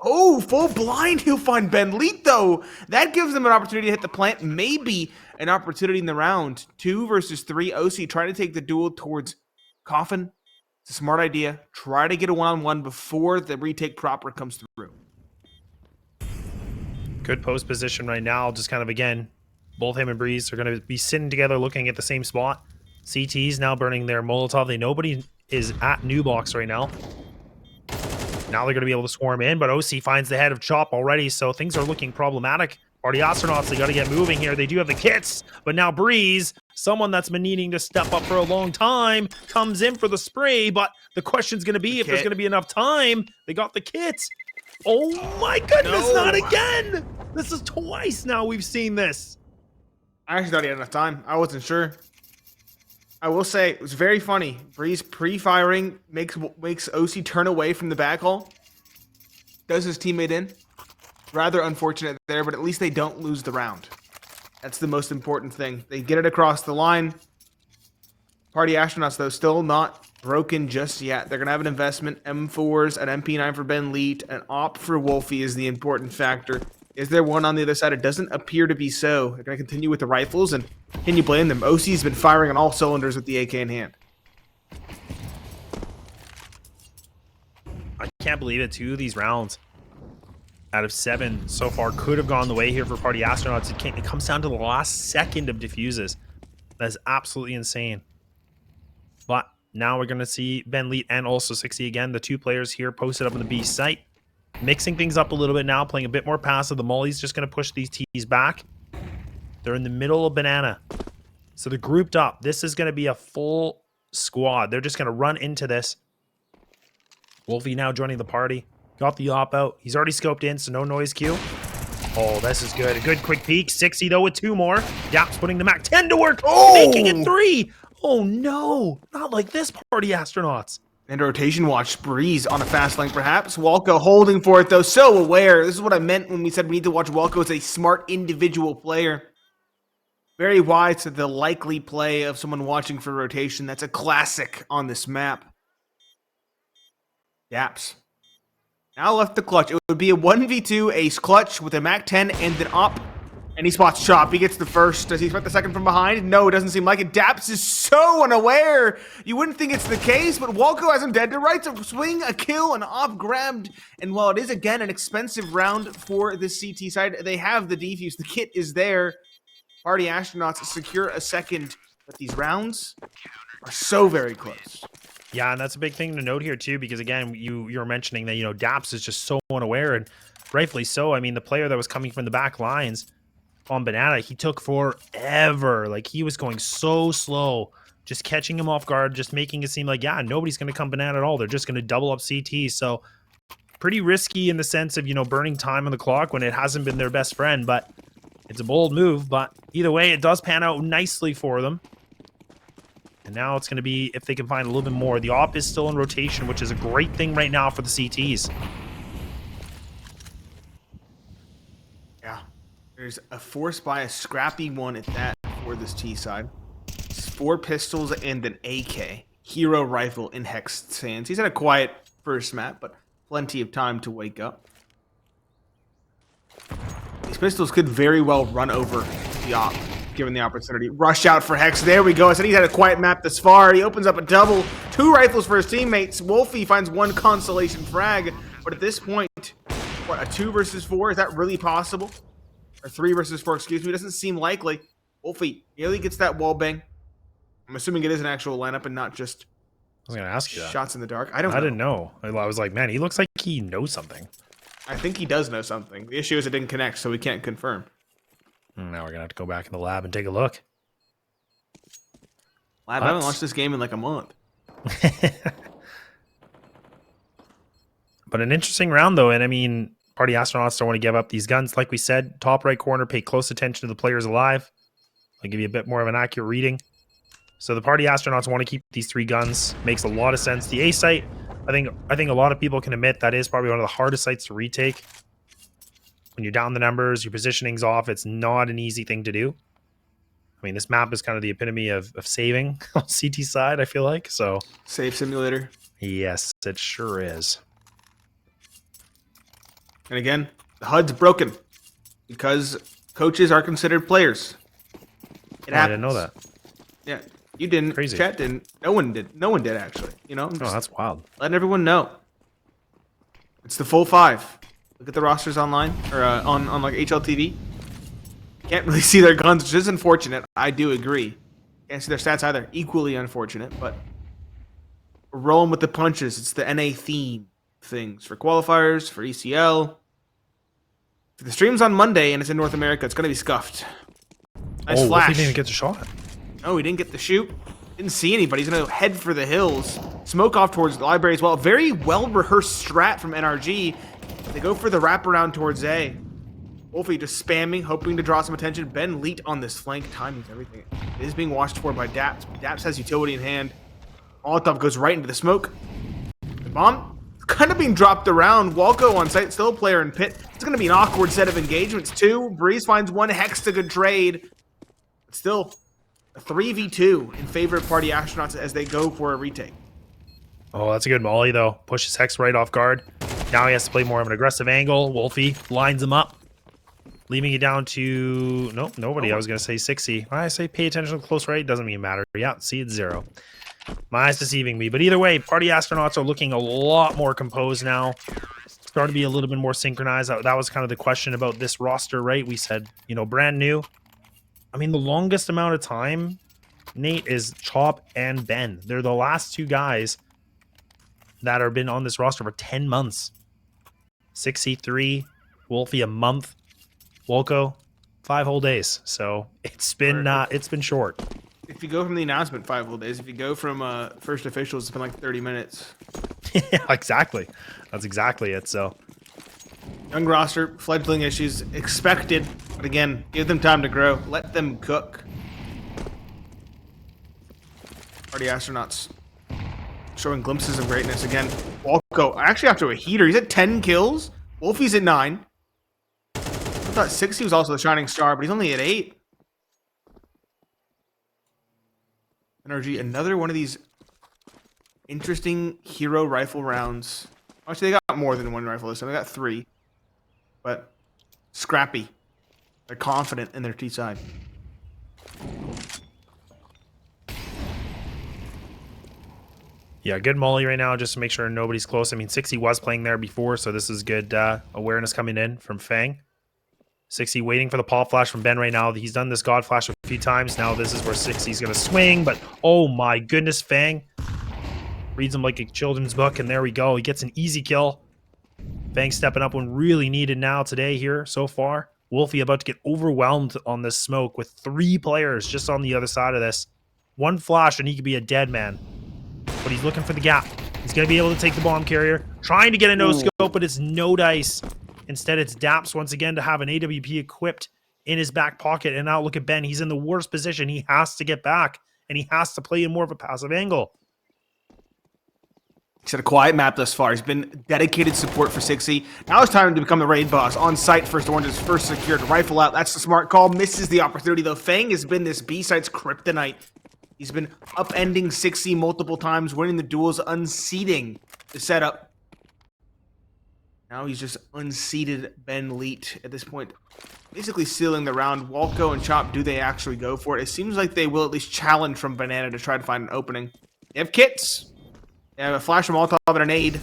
Oh, full blind. He'll find Ben Leet, though. That gives them an opportunity to hit the plant. Maybe an opportunity in the round. 2 versus 3. OC trying to take the duel towards Coffin. It's a smart idea. Try to get a one-on-one before the retake proper comes through. Good post position right now. Just kind of, again, both him and Breeze are going to be sitting together looking at the same spot. CT's now burning their Molotov. Nobody is at new box right now. Now they're going to be able to swarm in, but OC finds the head of Chop already, so things are looking problematic. Party astronauts, they got to get moving here. They do have the kits, but now Breeze, someone that's been needing to step up for a long time, comes in for the spray, but the question's going to be if there's going to be enough time. They got the kits. Oh my goodness, not again! This is twice now we've seen this. I actually thought he had enough time. I wasn't sure. I will say, it was very funny. Breeze pre-firing makes OC turn away from the backhaul. Does his teammate in. Rather unfortunate there, but at least they don't lose the round. That's the most important thing. They get it across the line. Party astronauts, though, still not broken just yet. They're going to have an investment. M4s, an MP9 for Ben Leet, an op for Wolfie is the important factor. Is there one on the other side? It doesn't appear to be so. They're going to continue with the rifles, and can you blame them? OC's been firing on all cylinders with the AK in hand. I can't believe it. 2 of these rounds out of 7 so far could have gone the way here for Party Astronauts. It comes down to the last second of defuses. That's absolutely insane. But now we're going to see Ben Leet and also 60 again. The 2 players here posted up on the B site. Mixing things up a little bit now, playing a bit more passive. The Molly's just going to push these T's back. They're in the middle of Banana. So they're grouped up. This is going to be a full squad. They're just going to run into this. Wolfie now joining the party. Got the op out. He's already scoped in, so no noise cue. Oh, this is good. A good quick peek. 60 though with 2 more. Daps putting the Mac 10 to work. Oh! Making it 3. Oh no. Not like this, Party Astronauts. And rotation watch. Breeze on a fast lane perhaps. Walco holding for it though. So aware. This is what I meant when we said we need to watch Walco as a smart individual player. Very wise to the likely play of someone watching for rotation. That's a classic on this map. Daps. Now left the clutch. It would be a 1v2 ace clutch with a Mac 10 and an op. And he spots Chop. He gets the first. Does he expect the second from behind? No, it doesn't seem like it. Daps is so unaware. You wouldn't think it's the case, but Walco has him dead to rights. A swing, a kill, an op grabbed. And while it is, again, an expensive round for the CT side, they have the defuse. The kit is there. Party Astronauts secure a second. But these rounds are so very close. Yeah, and that's a big thing to note here too, because again, you were mentioning that, you know, Daps is just so unaware, and rightfully so. I mean, the player that was coming from the back lines on Banana, he took forever. Like, he was going so slow, just catching him off guard, just making it seem like, yeah, nobody's going to come Banana at all. They're just going to double up CT. So pretty risky in the sense of, you know, burning time on the clock when it hasn't been their best friend, but it's a bold move. But either way, it does pan out nicely for them. And now it's going to be if they can find a little bit more. The op is still in rotation, which is a great thing right now for the CTs. Yeah. There's a force by a scrappy one at that for this T side. It's 4 pistols and an AK. Hero rifle in Hex's hands. He's had a quiet first map, but plenty of time to wake up. These pistols could very well run over the op, given the opportunity. Rush out for Hex. There we go. I said he's had a quiet map this far. He opens up a double. 2 rifles for his teammates. Wolfie finds 1 consolation frag. But at this point, what, a 2 versus 4? Is that really possible? Or 3 versus 4, excuse me. Doesn't seem likely. Wolfie nearly gets that wall bang. I'm assuming it is an actual lineup and not just I was going to ask you that. shots in the dark. I didn't know. I was like, man, he looks like he knows something. I think he does know something. The issue is it didn't connect, so we can't confirm. Now we're going to have to go back in the lab and take a look. Lab, I haven't watched this game in like a month. But an interesting round, though. And I mean, Party Astronauts don't want to give up these guns. Like we said, top right corner, pay close attention to the players alive. I'll give you a bit more of an accurate reading. So the Party Astronauts want to keep these 3 guns. Makes a lot of sense. The A site, I think a lot of people can admit that is probably one of the hardest sites to retake. When you're down the numbers, your positioning's off. It's not an easy thing to do. I mean, this map is kind of the epitome of saving on CT side, I feel like. So Save simulator. yes, it sure is. And again, the HUD's broken because coaches are considered players. It I didn't know that. Yeah, you didn't. Crazy. Chat didn't. No one did. No one did actually. You know, I'm Oh, just that's wild. letting everyone know. It's the full 5. Look at the rosters online or on like HLTV. Can't really see their guns, which is unfortunate. I do agree. Can't see their stats either. Equally unfortunate, but we're rolling with the punches. It's the NA theme things for qualifiers, for ECL. If the stream's on Monday and it's in North America, it's going to be scuffed. Nice Wolfie flash. didn't even get the shot. Oh, he didn't get the shoot. Didn't see anybody. He's going to head for the hills. Smoke off towards the library as well. Very well-rehearsed strat from NRG. They go for the wraparound towards A. Wolfie just spamming, hoping to draw some attention. Ben Leet on this flank. Timing's everything. It is being watched for by Daps. Daps has utility in hand. Molotov goes right into the smoke. The bomb kind of being dropped around. Walco on site, still a player in pit. It's going to be an awkward set of engagements too. Breeze finds 1 Hex to good trade. But still, a 3v2 in favor of Party Astronauts as they go for a retake. Oh, that's a good molly, though. Pushes Hex right off guard. Now he has to play more of an aggressive angle. Wolfie lines him up, leaving it down to... Nope, nobody. I was going to say 60. When I say pay attention to close right, doesn't even matter. Yeah, see, it's 0. My eyes deceiving me. But either way, Party Astronauts are looking a lot more composed now. Starting to be a little bit more synchronized. That was kind of the question about this roster, right? We said, you know, brand new. I mean, the longest amount of time, Nate, is Chop and Ben. They're the last two guys that have been on this roster for 10 months. 63, Wolfie a month, Wolko 5 whole days. So it's been short. If you go from the announcement 5 whole days, if you go from first officials, it's been like 30 minutes. Yeah, exactly. That's exactly it. So Young roster, fledgling issues expected, but again, give them time to grow. Let them cook. Party Astronauts showing glimpses of greatness again. Walko, actually after a heater, he's at 10 kills. Wolfie's at 9. I thought 60 was also the shining star, but he's only at 8. NRG, another one of these interesting hero rifle rounds. Actually, they got more than one rifle this time. They got 3. But scrappy. They're confident in their T side. yeah, good molly right now just to make sure nobody's close. I mean, 60 was playing there before, so this is good awareness coming in from Fang. 60 waiting for the pop flash from Ben right now. He's done this God flash a few times. Now this is where 60's going to swing, but oh my goodness, Fang reads him like a children's book, and there we go. He gets an easy kill. Fang stepping up when really needed now today here so far. Wolfie about to get overwhelmed on this smoke with 3 players just on the other side of this. 1 flash and he could be a dead man. But he's looking for the gap. He's going to be able to take the bomb carrier. Trying to get a no-scope, but it's no dice. Instead, it's daps once again to have an AWP equipped in his back pocket. And now look at Ben. He's in the worst position. He has to get back, and he has to play in more of a passive angle. He's had a quiet map thus far. He's been dedicated support for 60. Now it's time to become the raid boss. On site, first orange is first secured. Rifle out. That's the smart call. Misses the opportunity, though. Fang has been this B-side's kryptonite. He's been upending 60 multiple times, winning the duels, unseating the setup. Now he's just unseated Ben Leet at this point, basically sealing the round. Walko and Chop, do they actually go for it? It seems like they will at least challenge from Banana to try to find an opening. They have kits. They have a flash from Molotov and a nade.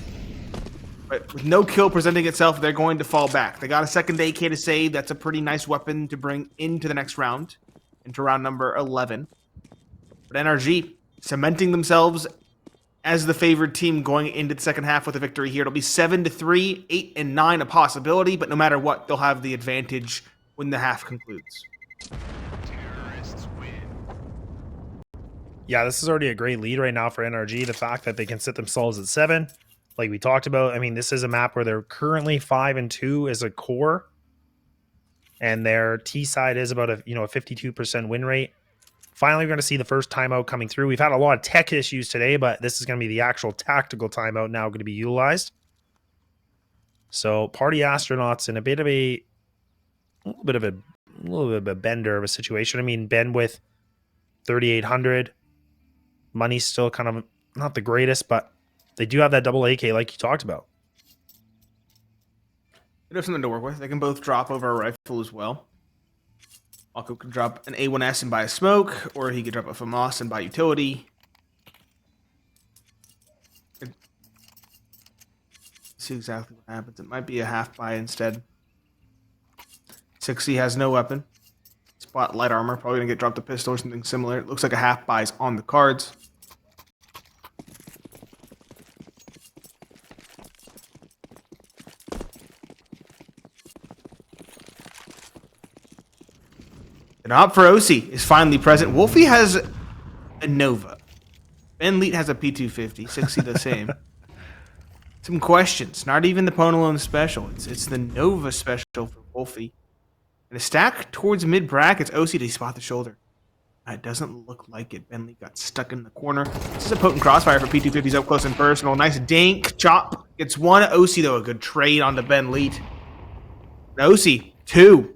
But with no kill presenting itself, they're going to fall back. They got a second AK to save. That's a pretty nice weapon to bring into the next round, into round number 11. But NRG cementing themselves as the favored team going into the second half with a victory here. It'll be 7-3, 8 and 9 a possibility, but no matter what, they'll have the advantage when the half concludes. Yeah, this is already a great lead right now for NRG. The fact that they can sit themselves at 7, like we talked about. I mean, this is a map where they're currently 5-2 as a core, and their T side is about a 52% win rate. Finally, we're going to see the first timeout coming through. We've had a lot of tech issues today, but this is going to be the actual tactical timeout now going to be utilized. So, Party Astronauts in a little bit of a bender of a situation. I mean, Ben with 3,800. Money's still kind of not the greatest, but they do have that double AK like you talked about. They have something to work with. They can both drop over a rifle as well. Walko could drop an A1S and buy a smoke, or he could drop a FAMAS and buy utility. See exactly what happens. It might be a half buy instead. 60 has no weapon. Spot light armor, probably gonna get dropped a pistol or something similar. It looks like a half buy is on the cards. And op for OC is finally present. Wolfie has a Nova. Ben Leet has a P250. 60 the same. Some questions. Not even the Ponalone special. It's the Nova special for Wolfie. And a stack towards mid brackets. OC to spot the shoulder. It doesn't look like it. Ben Leet got stuck in the corner. This is a potent crossfire for P250s up close and personal. Nice dink. Chop. Gets 1. OC though, a good trade onto Ben Leet. And OC, 2.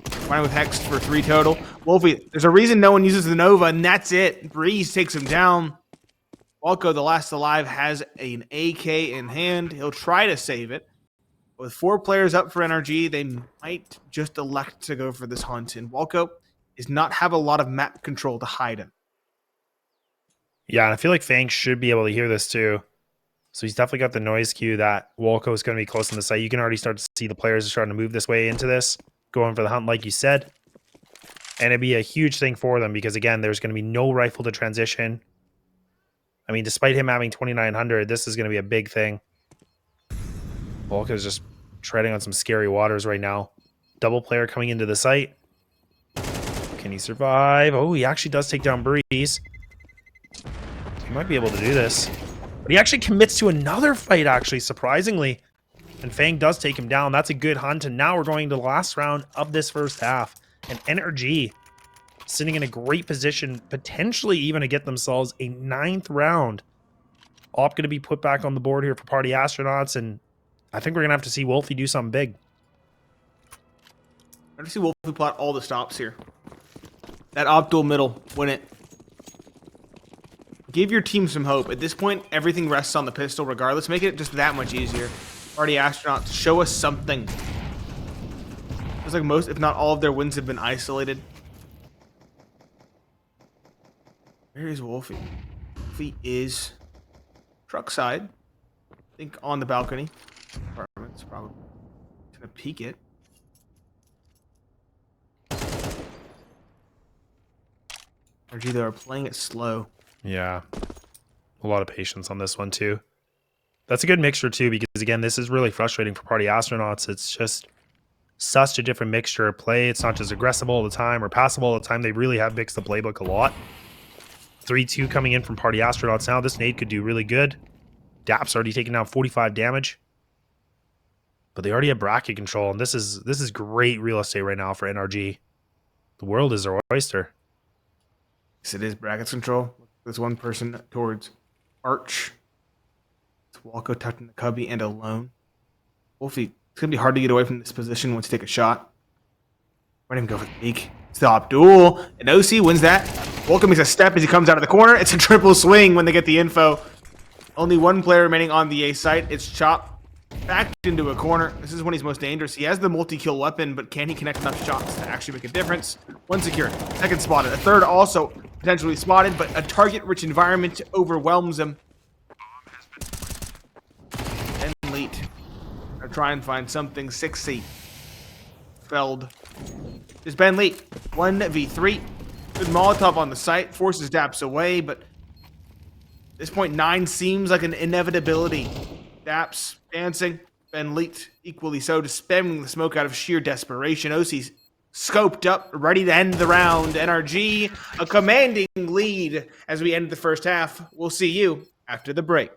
Fine with Hex for 3 total. Wolfie, there's a reason no one uses the Nova, and that's it. Breeze takes him down. Walko, the last alive, has an AK in hand. He'll try to save it. With 4 players up for NRG, they might just elect to go for this hunt. And Walko does not have a lot of map control to hide in. Yeah, and I feel like Fang should be able to hear this too. So he's definitely got the noise cue that Wolko is going to be close on the site. You can already start to see the players are starting to move this way into this, going for the hunt like you said. And it'd be a huge thing for them because, again, there's going to be no rifle to transition. I mean, despite him having 2,900, this is going to be a big thing. Wolko is just treading on some scary waters right now. Double player coming into the site. Can he survive? Oh, he actually does take down Breeze. He might be able to do this. But he actually commits to another fight, actually, surprisingly. And Fang does take him down. That's a good hunt. And now we're going to the last round of this first half. And NRG sitting in a great position, potentially even to get themselves a 9th round. Op going to be put back on the board here for Party Astronauts. And I think we're going to have to see Wolfie do something big. I want to see Wolfie plot all the stops here. That op dual middle, win it. Give your team some hope. At this point, everything rests on the pistol regardless. Make it just that much easier. Party Astronauts, show us something. Feels like most, if not all, of their wins have been isolated. Where is Wolfie? Wolfie is truck side. I think on the balcony. Apartments, probably. He's gonna peek it. NRG, they are playing it slow. Yeah. A lot of patience on this one, too. That's a good mixture, too, because, again, this is really frustrating for Party Astronauts. It's just such a different mixture of play. It's not just aggressive all the time or passive all the time. They really have mixed the playbook a lot. 3-2 coming in from Party Astronauts now. This nade could do really good. Daps already taking down 45 damage. But they already have bracket control, and this is great real estate right now for NRG. The world is their oyster. Yes, it is brackets control. There's one person towards Arch. It's Walko tucked in the cubby and alone. Wolfie, it's going to be hard to get away from this position once you take a shot. Let him go for the peek. Stop duel. And OC wins that. Walko makes a step as he comes out of the corner. It's a triple swing when they get the info. Only one player remaining on the A site. It's Chop. Backed into a corner. This is when he's most dangerous. He has the multi-kill weapon, but can he connect enough shots to actually make a difference? One secured. Second spotted. A third also potentially spotted, but a target-rich environment overwhelms him. And Leet. I'll try and find something 6C. Felled. There's Ben Leet. 1v3. Good Molotov on the site. Forces Daps away, but at this point, 9 seems like an inevitability. Daps dancing. Ben Leet equally so, just spamming the smoke out of sheer desperation. OC's scoped up, ready to end the round. NRG, a commanding lead as we end the first half. We'll see you after the break.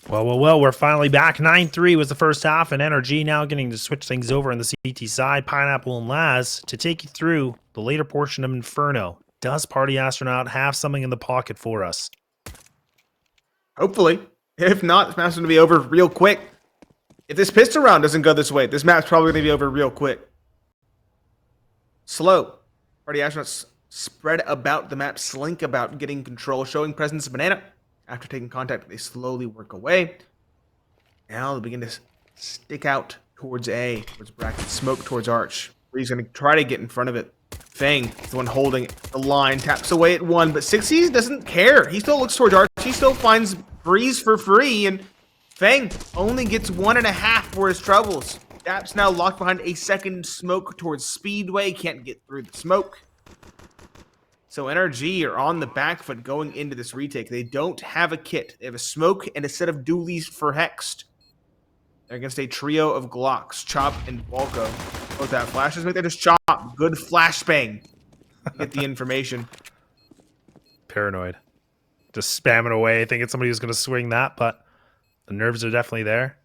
Well, we're finally back. 9-3 was the first half, and NRG now getting to switch things over on the CT side. Pineapple and Laz to take you through the later portion of Inferno. Does Party Astronaut have something in the pocket for us? Hopefully. If not, this map's going to be over real quick. If this pistol round doesn't go this way, this map's probably going to be over real quick. Slow. Party Astronauts spread about the map, slink about, getting control, showing presence of Banana. After taking contact, they slowly work away. Now they begin to stick out towards A, towards Bracket, smoke towards Arch. He's going to try to get in front of it. Fang is the one holding the line, taps away at 1, but 6E doesn't care. He still looks towards Arch. He still finds Breeze for free, and Fang only gets 1.5 for his troubles. daps now locked behind a second smoke towards Speedway, can't get through the smoke. So NRG are on the back foot going into this retake. They don't have a kit. They have a smoke and a set of dualies for Hexed. They're against a trio of Glocks, Chop and Volko. Both have flashes. Make that just Chop. Good flashbang. Get the information. Paranoid. Just spamming away, thinking somebody was going to swing that, but the nerves are definitely there.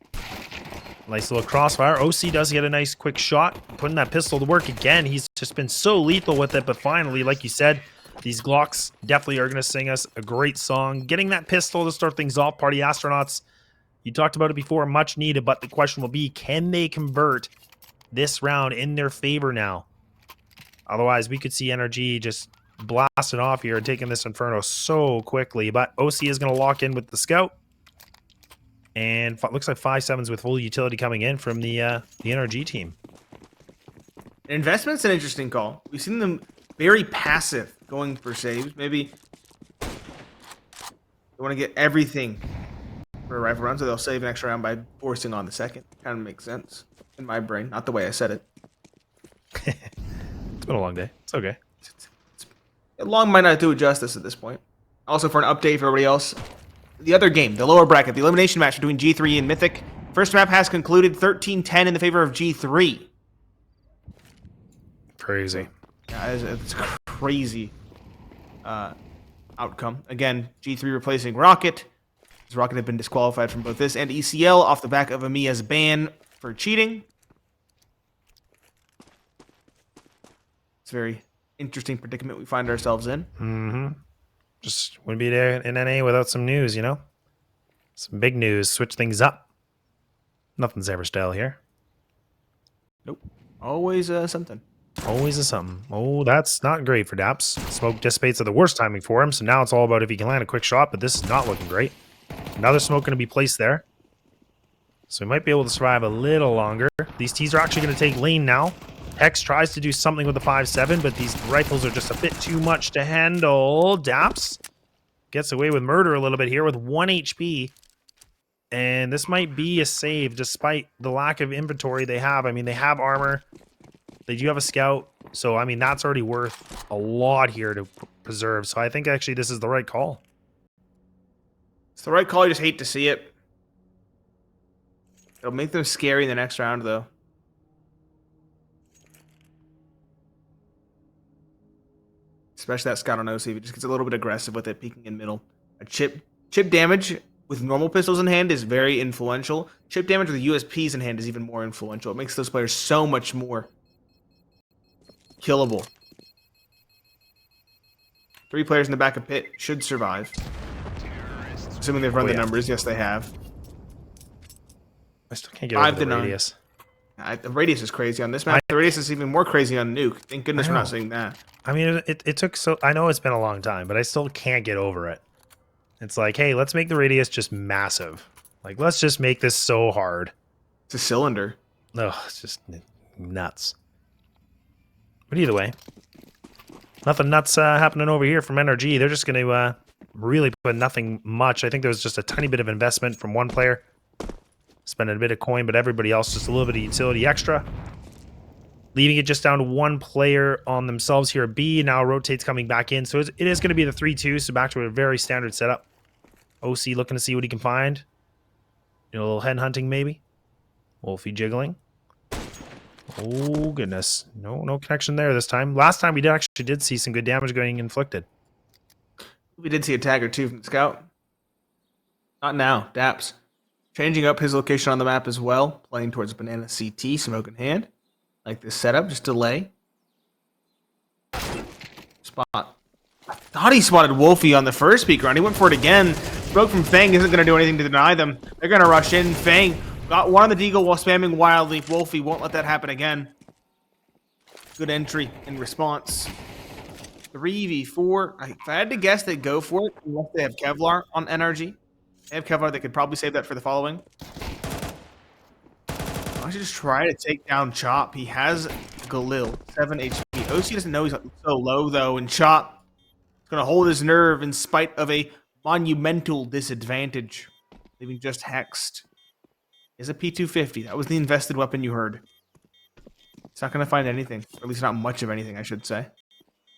Nice little crossfire. OC does get a nice quick shot, putting that pistol to work again. He's just been so lethal with it, but finally, like you said, these Glocks definitely are going to sing us a great song. Getting that pistol to start things off, Party Astronauts, you talked about it before, much needed, but the question will be, can they convert this round in their favor now? Otherwise, we could see NRG just blasting off here and taking this Inferno so quickly, but OC is going to lock in with the Scout. And looks like 5-7s with full utility coming in from the NRG team. Investment's an interesting call. We've seen them very passive going for saves. Maybe they want to get everything for a rifle round, so they'll save an extra round by forcing on the second. Kind of makes sense in my brain. Not the way I said it. It's been a long day. It's okay. Long might not do it justice at this point. Also, for an update for everybody else, the other game, the lower bracket, the elimination match between G3 and Mythic. First map has concluded 13-10 in the favor of G3. Crazy. Yeah, it's a crazy outcome. Again, G3 replacing Rocket. As Rocket had been disqualified from both this and ECL off the back of Amiya's ban for cheating. It's a very interesting predicament we find ourselves in. Mm-hmm. Just wouldn't be there in NA without some news, you know? Some big news. Switch things up. Nothing's ever stale here. Nope. Always something. Always a something. Oh, that's not great for daps. Smoke dissipates at the worst timing for him, so now it's all about if he can land a quick shot, but this is not looking great. Another smoke going to be placed there. So he might be able to survive a little longer. These T's are actually going to take lane now. Hex tries to do something with the 5-7, but these rifles are just a bit too much to handle. daps gets away with murder a little bit here with 1 HP. And this might be a save despite the lack of inventory they have. I mean, they have armor. They do have a scout. So, I mean, that's already worth a lot here to preserve. So I think actually this is the right call. It's the right call. You just hate to see it. It'll make them scary in the next round, though. Especially that scout on OC. He just gets a little bit aggressive with it, peeking in middle. A chip damage with normal pistols in hand is very influential. Chip damage with USPs in hand is even more influential. It makes those players so much more killable. 3 players in the back of pit should survive. Assuming they've run the numbers. Yes, they have. I still can't get over the radius. The radius is crazy on this map. The radius is even more crazy on Nuke. Thank goodness we're not seeing that. I mean, it took so... I know it's been a long time, but I still can't get over it. It's like, hey, let's make the radius just massive. Like, let's just make this so hard. It's a cylinder. Ugh, it's just nuts. But either way, nothing nuts happening over here from NRG. They're just going to really put nothing much. I think there was just a tiny bit of investment from one player, spending a bit of coin, but everybody else just a little bit of utility extra. Leaving it just down to one player on themselves here at B. Now rotates coming back in. So it is going to be the 3-2. So back to a very standard setup. OC looking to see what he can find. You know, a little hen hunting maybe. Wolfie jiggling. Oh, goodness. No connection there this time. Last time we actually did see some good damage going inflicted. We did see a tag or two from the scout. Not now. Daps. Changing up his location on the map as well. Playing towards banana CT, smoke in hand. Like this setup, just delay. Spot. I thought he spotted Wolfie on the first peek round. He went for it again. Smoke from Fang isn't going to do anything to deny them. They're going to rush in. Fang got one on the deagle while spamming wildly. Wolfie won't let that happen again. Good entry in response. 3v4. If I had to guess, they'd go for it unless they have Kevlar on NRG. They have Kevlar. They could probably save that for the following. Why don't you just try to take down Chop? He has Galil, 7 HP. OC doesn't know he's so low, though, and Chop is going to hold his nerve in spite of a monumental disadvantage. Leaving just Hexed. Is a P250. That was the invested weapon you heard. It's not going to find anything. Or at least not much of anything, I should say.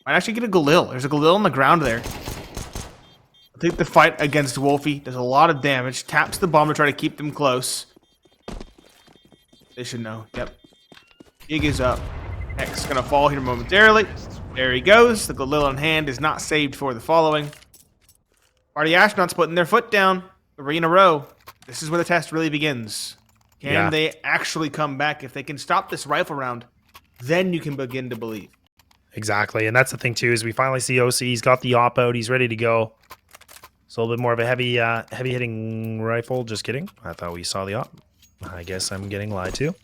Might actually get a Galil. There's a Galil on the ground there. I'll take the fight against Wolfie. Does a lot of damage. Taps the bomb to try to keep them close. They should know. Yep. Gig is up. Hex is going to fall here momentarily. There he goes. The Galil in hand is not saved for the following. Party Astronauts putting their foot down. 3 in a row. This is where the test really begins. Can they actually come back? If they can stop this rifle round, then you can begin to believe. Exactly. And that's the thing, too, is we finally see OC. He's got the op out. He's ready to go. It's a little bit more of a heavy hitting rifle. Just kidding. I thought we saw the op. I guess I'm getting lied to.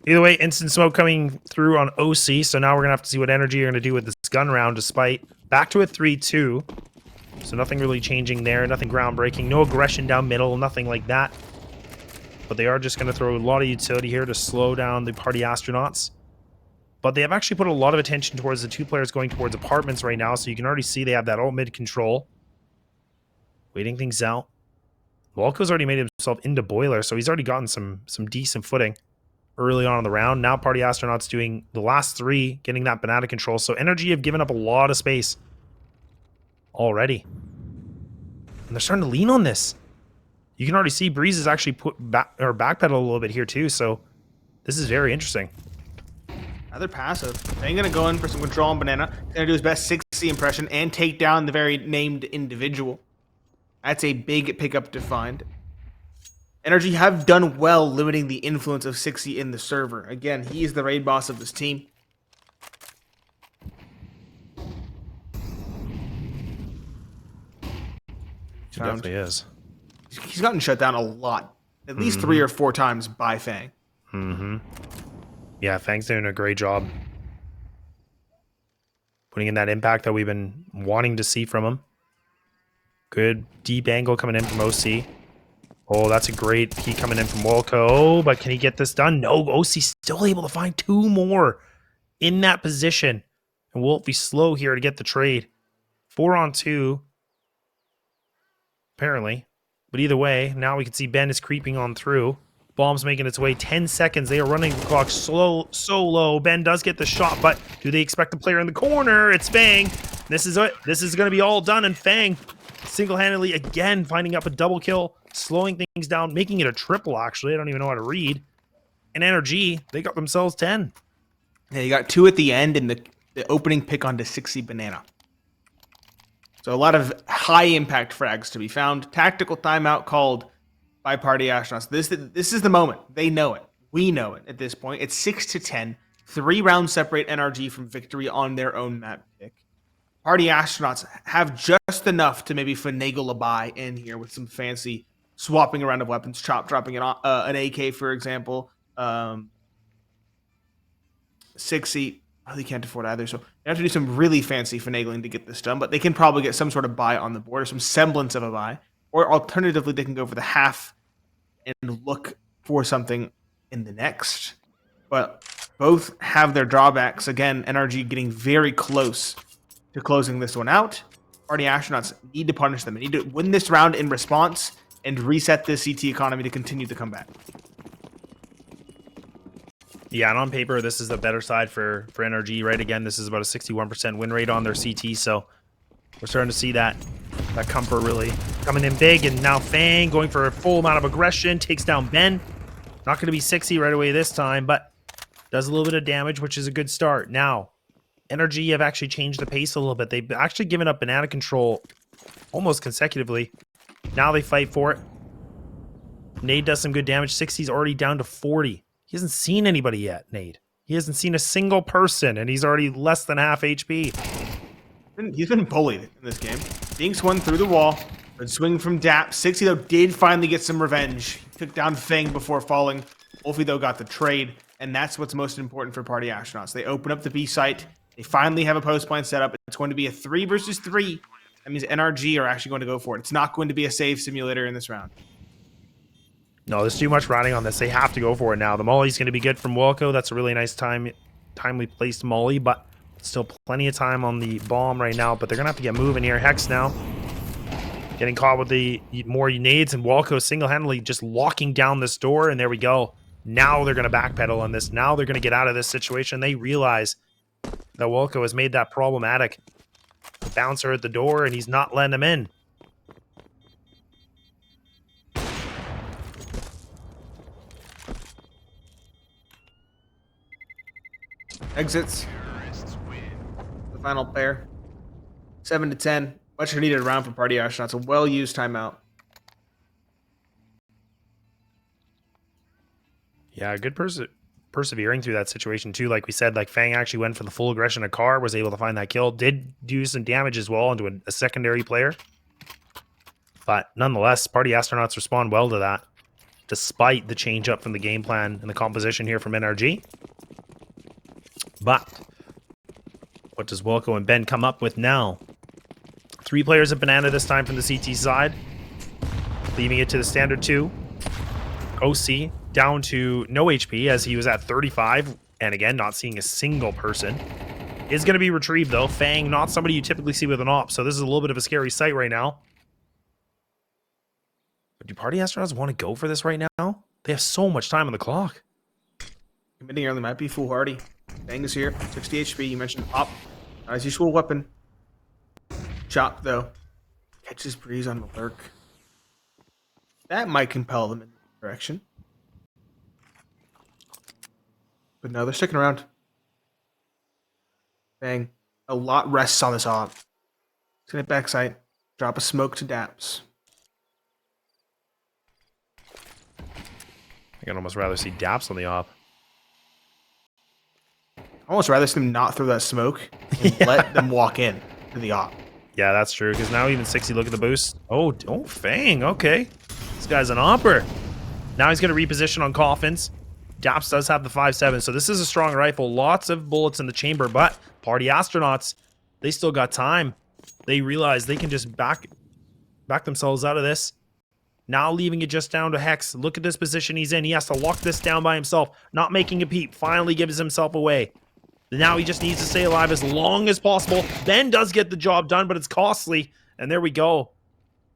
Either way, instant smoke coming through on OC. So now we're going to have to see what NRG are going to do with this gun round, despite back to a 3-2. So nothing really changing there. Nothing groundbreaking. No aggression down middle. Nothing like that. But they are just going to throw a lot of utility here to slow down the Party Astronauts. But they have actually put a lot of attention towards the 2 players going towards apartments right now. So you can already see they have that alt mid control. Waiting things out. Walco's already made himself into Boiler, so he's already gotten some decent footing early on in the round. Now Party Astronauts doing the last 3, getting that banana control. So NRG have given up a lot of space already. And they're starting to lean on this. You can already see Breeze is actually backpedal a little bit here too, so this is very interesting. Another passive. They're going to go in for some control on Banana. He's going to do his best 60 impression and take down the very named individual. That's a big pickup to find. NRG have done well limiting the influence of 60 in the server. Again, he is the raid boss of this team. He definitely is. He's gotten shut down a lot. At least 3 or 4 times by Fang. Yeah, Fang's doing a great job. Putting in that impact that we've been wanting to see from him. Good deep angle coming in from OC. Oh, that's a great peek coming in from Wolco. Oh, but can he get this done? No, OC's still able to find 2 more in that position. And Wolfie slow here to get the trade. 4 on 2. Apparently. But either way, now we can see Ben is creeping on through. Bomb's making its way. 10 seconds. They are running the clock so low. Ben does get the shot, but do they expect the player in the corner? It's Fang. This is it. This is going to be all done, and Fang single-handedly again finding up a double kill, slowing things down, making it a triple, actually. I don't even know how to read. And NRG, they got themselves 10. Yeah, you got 2 at the end in the opening pick onto 60 Banana. So a lot of high-impact frags to be found. Tactical timeout called by Party Astronauts. This is the moment. They know it. We know it at this point. It's 6-10. 3 rounds separate NRG from victory on their own map pick. Party Astronauts have just enough to maybe finagle a buy in here with some fancy swapping around of weapons. Chop dropping an AK, for example. 60. They can't afford either, so they have to do some really fancy finagling to get this done, but they can probably get some sort of buy on the board, or some semblance of a buy. Or alternatively, they can go for the half and look for something in the next. But both have their drawbacks. Again, NRG getting very close to closing this one out. Party Astronauts need to punish them. They need to win this round in response and reset this CT economy to continue the comeback. Yeah, and on paper, this is the better side for NRG, right? Again, this is about a 61% win rate on their CT, so we're starting to see that comfort really coming in big, and now Fang going for a full amount of aggression, takes down Ben. Not going to be 60 right away this time, but does a little bit of damage, which is a good start. Now, NRG have actually changed the pace a little bit. They've actually given up banana control almost consecutively. Now they fight for it. Nade does some good damage. 60's already down to 40. He hasn't seen anybody yet, Nade. He hasn't seen a single person, and he's already less than half HP. He's been bullied in this game. Dinks one through the wall, but swing from daps. 60, though, did finally get some revenge. He took down Fang before falling. Wolfie, though, got the trade, and that's what's most important for Party Astronauts. They open up the B site. They finally have a post plan set up. It's going to be a 3 versus 3. That means NRG are actually going to go for it. It's not going to be a save simulator in this round. No, there's too much riding on this. They have to go for it now. The Molly's going to be good from Wilco. That's a really nice timely placed Molly, but still plenty of time on the bomb right now. But they're going to have to get moving here. Hex now getting caught with the more nades, and Wilco single-handedly just locking down this door, and there we go. Now they're going to backpedal on this. Now they're going to get out of this situation. They realize that Wilco has made that problematic. The bouncer at the door, and he's not letting him in. Exits. The final pair. 7 to 10. Much needed round for Party Astronauts. A well-used timeout. Yeah, good persevering through that situation too. Like we said, like Fang actually went for the full aggression of Car, was able to find that kill, did do some damage as well into a secondary player. But nonetheless, Party Astronauts respond well to that, despite the change up from the game plan and the composition here from NRG. But what does Wilco and Ben come up with now? 3 players at Banana this time from the CT side, leaving it to the standard 2. OC down to no HP as he was at 35, and again, not seeing a single person. Is going to be retrieved though. Fang, not somebody you typically see with an op, so this is a little bit of a scary sight right now. But do Party Astronauts want to go for this right now? They have so much time on the clock. Committing early might be foolhardy. Fang is here. 60 HP. You mentioned pop. Not his usual weapon. Chop, though. Catches breeze on the lurk. That might compel them in the direction. But no, they're sticking around. Bang. A lot rests on this op. He's gonna backside. Drop a smoke to daps. I can almost rather see daps on the op. Almost rather see them not throw that smoke and let them walk in to the op. Yeah, that's true, because now even 60, look at the boost. Oh, Fang, okay. This guy's an opper. Now he's going to reposition on coffins. Daps does have the 5.7, so this is a strong rifle. Lots of bullets in the chamber, but Party Astronauts, they still got time. They realize they can just back themselves out of this. Now leaving it just down to Hex. Look at this position he's in. He has to lock this down by himself. Not making a peep. Finally gives himself away. Now he just needs to stay alive as long as possible. Ben does get the job done, but it's costly. And there we go.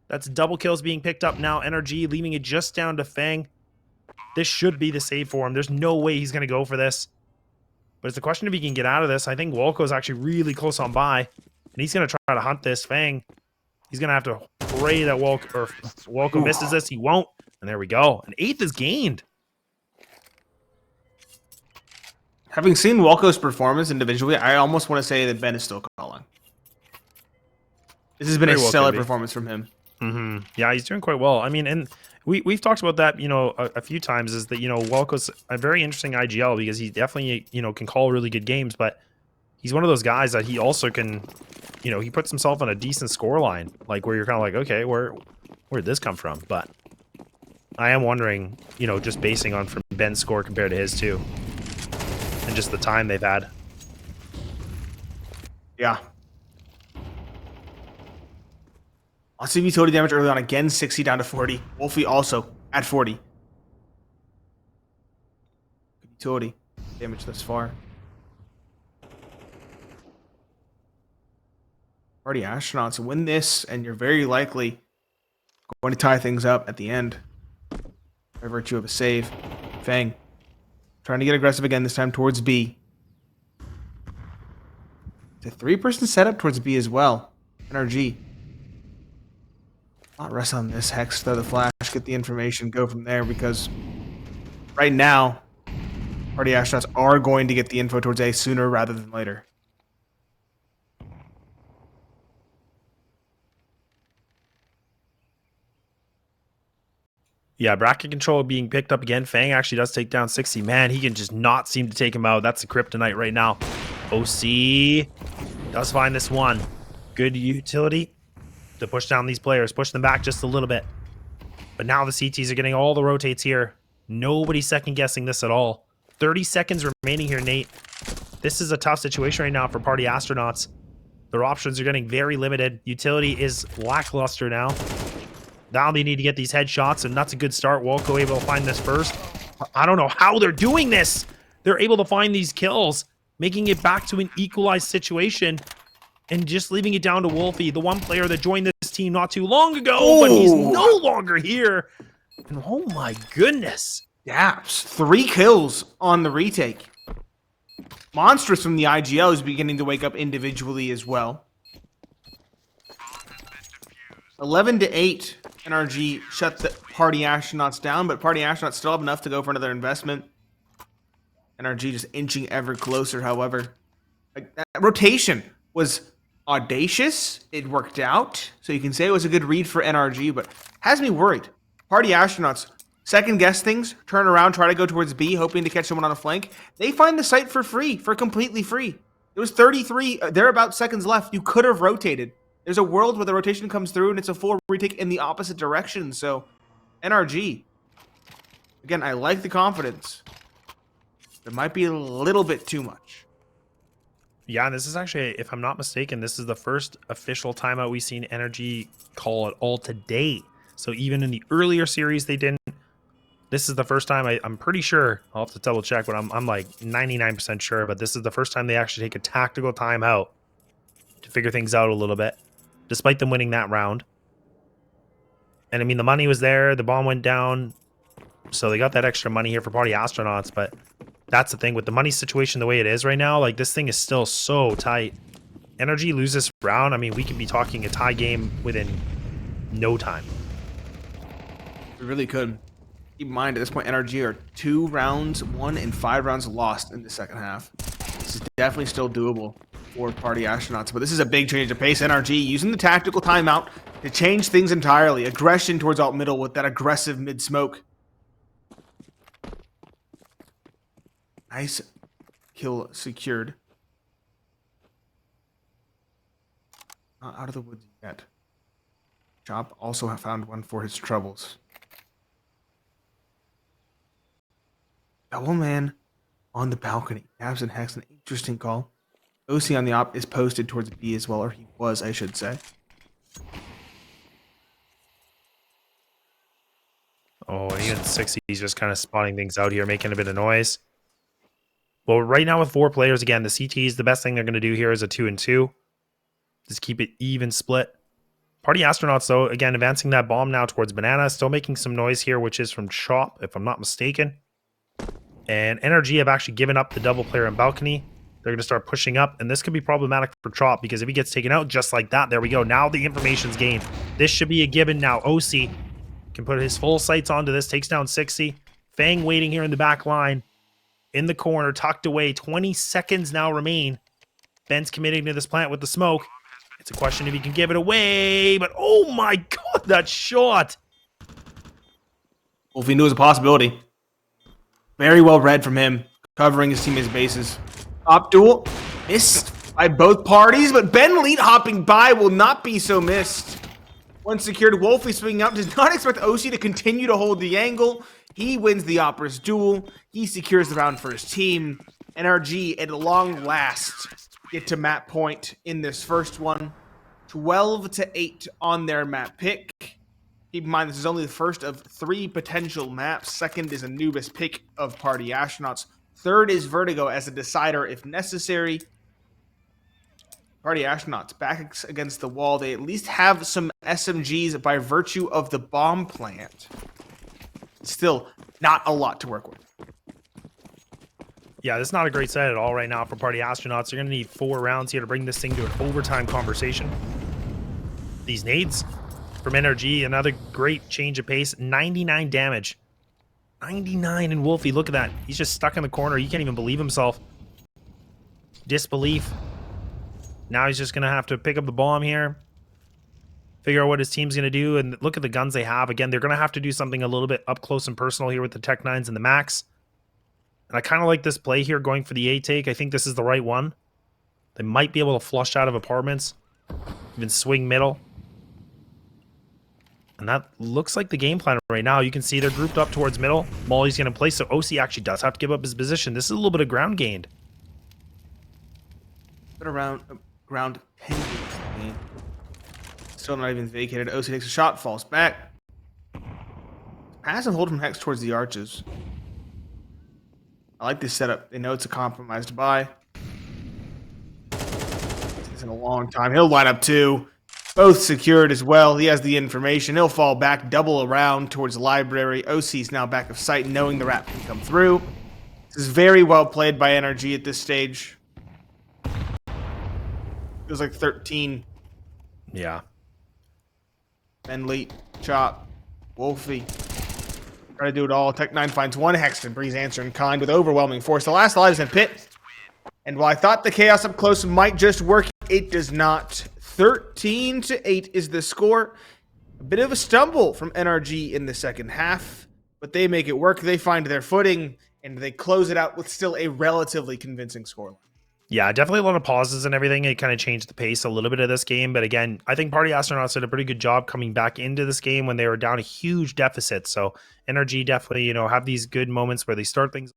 That's double kills being picked up now. NRG leaving it just down to Fang. This should be the save for him. There's no way he's going to go for this. But it's a question if he can get out of this. I think Wolko's actually really close on by. And he's going to try to hunt this. Fang, he's going to have to pray that Wolko misses this. He won't. And there we go. An 8th is gained. Having seen Wolko's performance individually, I almost want to say that Ben is still calling. This has been a stellar performance from him. Mm-hmm. Yeah, he's doing quite well. I mean, and we've talked about that, you know, a few times, is that, you know, Wolko's a very interesting IGL because he definitely, you know, can call really good games, but he's one of those guys that he also can, you know, he puts himself on a decent score line, like where you're kind of like, okay, where'd this come from? But I am wondering, you know, just basing on from Ben's score compared to his too, and just the time they've had. Yeah. Lots of utility damage early on. Again, 60 down to 40. Wolfie also at 40. Good utility damage thus far. Party Astronauts win this, and you're very likely going to tie things up at the end by virtue of a save. Fang trying to get aggressive again, this time towards B. It's a 3-person setup towards B as well. NRG. Not rest on this. Hex, throw the flash, get the information, go from there, because right now, Party Astronauts are going to get the info towards A sooner rather than later. Yeah, bracket control being picked up again. Fang actually does take down 60. Man, he can just not seem to take him out. That's the kryptonite right now. OC does find this one. Good utility to push down these players. Push them back just a little bit. But now the CTs are getting all the rotates here. Nobody's second guessing this at all. 30 seconds remaining here, Nate. This is a tough situation right now for Party Astronauts. Their options are getting very limited. Utility is lackluster now. Now they need to get these headshots, and that's a good start. Wolko able to find this first. I don't know how they're doing this. They're able to find these kills, making it back to an equalized situation, and just leaving it down to Wolfie, the one player that joined this team not too long ago, but he's no longer here. And oh my goodness. Daps, 3 kills on the retake. Monstrous from the IGL is beginning to wake up individually as well. 11-8, NRG shut the Party Astronauts down, but Party Astronauts still have enough to go for another investment. NRG just inching ever closer, however. Like, that rotation was audacious. It worked out, so you can say it was a good read for NRG, but has me worried. Party Astronauts second guess things, turn around, try to go towards B, hoping to catch someone on a flank. They find the site for free, for completely free. It was 33, thereabouts seconds left. You could have rotated. There's a world where the rotation comes through and it's a full retake in the opposite direction. So, NRG. Again, I like the confidence. It might be a little bit too much. Yeah, and this is actually, if I'm not mistaken, this is the first official timeout we've seen NRG call at all today. So even in the earlier series, they didn't. This is the first time, I'm pretty sure, I'll have to double check, but I'm like 99% sure, but this is the first time they actually take a tactical timeout to figure things out a little bit, despite them winning that round. And I mean, the money was there, the bomb went down, so they got that extra money here for Party Astronauts, but that's the thing, with the money situation the way it is right now, like, this thing is still so tight. NRG loses this round, I mean, we could be talking a tie game within no time. We really could. Keep in mind, at this point, NRG are 2 rounds won and 5 rounds lost in the second half. This is definitely still doable for Party Astronauts, but this is a big change of pace. NRG using the tactical timeout to change things entirely. Aggression towards alt middle with that aggressive mid smoke. Nice kill secured. Not out of the woods yet. Chop also found one for his troubles. Double man on the balcony. Daps and Hex, an interesting call. OC on the op is posted towards B as well, or he was, I should say. Oh, and even 60, he's just kind of spotting things out here, making a bit of noise. Well, right now with 4 players, again, the CTs, the best thing they're going to do here is a 2-2. Just keep it even split. Party Astronauts, though, again, advancing that bomb now towards Banana. Still making some noise here, which is from Chop, if I'm not mistaken. And NRG have actually given up the double player in balcony. They're going to start pushing up, and this could be problematic for Chop, because if he gets taken out just like that, there we go. Now the information's gained. This should be a given now. OC can put his full sights onto this, takes down 60. Fang waiting here in the back line. In the corner, tucked away. 20 seconds now remain. Ben's committing to this plant with the smoke. It's a question if he can give it away, but oh my god, that shot! Wolfie knew it was a possibility. Very well read from him, covering his teammates' bases. Top duel, missed by both parties, but Ben lead hopping by will not be so missed. Once secured, Wolfie swinging out, does not expect OC to continue to hold the angle. He wins the Opera's duel. He secures the round for his team. NRG, at long last, get to map point in this first one. 12-8 on their map pick. Keep in mind, this is only the first of 3 potential maps. Second is Anubis pick of Party Astronauts. Third is Vertigo as a decider if necessary. Party Astronauts back against the wall. They at least have some SMGs by virtue of the bomb plant. Still, not a lot to work with. Yeah, this is not a great set at all right now for Party Astronauts. They're going to need 4 rounds here to bring this thing to an overtime conversation. These nades from NRG, another great change of pace. 99 damage. 99 in Wolfie. Look at that. He's just stuck in the corner. He can't even believe himself. Disbelief. Now he's just going to have to pick up the bomb here. Figure out what his team's going to do. And look at the guns they have. Again, they're going to have to do something a little bit up close and personal here with the Tech 9s and the Max. And I kind of like this play here going for the A take. I think this is the right one. They might be able to flush out of apartments. Even swing middle. And that looks like the game plan right now. You can see they're grouped up towards middle. Molly's going to play, so OC actually does have to give up his position. This is a little bit of ground gained. Been around ground 10 games. Still not even vacated. OC takes a shot, falls back. Pass and hold from Hex towards the arches. I like this setup. They know it's a compromised buy. It's in a long time. He'll line up 2. Both secured as well. He has the information. He'll fall back, double around towards the library. OC's now back of sight, knowing the wrap can come through. This is very well played by NRG at this stage. Feels like 13. Yeah. Benley, Chop, Wolfie. Try to do it all. Tech 9 finds one Hexton. Breeze answer in kind with overwhelming force. The last lives in pit. And while I thought the chaos up close might just work, it does not. 13-8 is the score. A bit of a stumble from NRG in the second half, but they make it work. They find their footing, and they close it out with still a relatively convincing scoreline. Yeah, definitely a lot of pauses and everything. It kind of changed the pace a little bit of this game. But again, I think Party Astronauts did a pretty good job coming back into this game when they were down a huge deficit. So NRG definitely, have these good moments where they start things.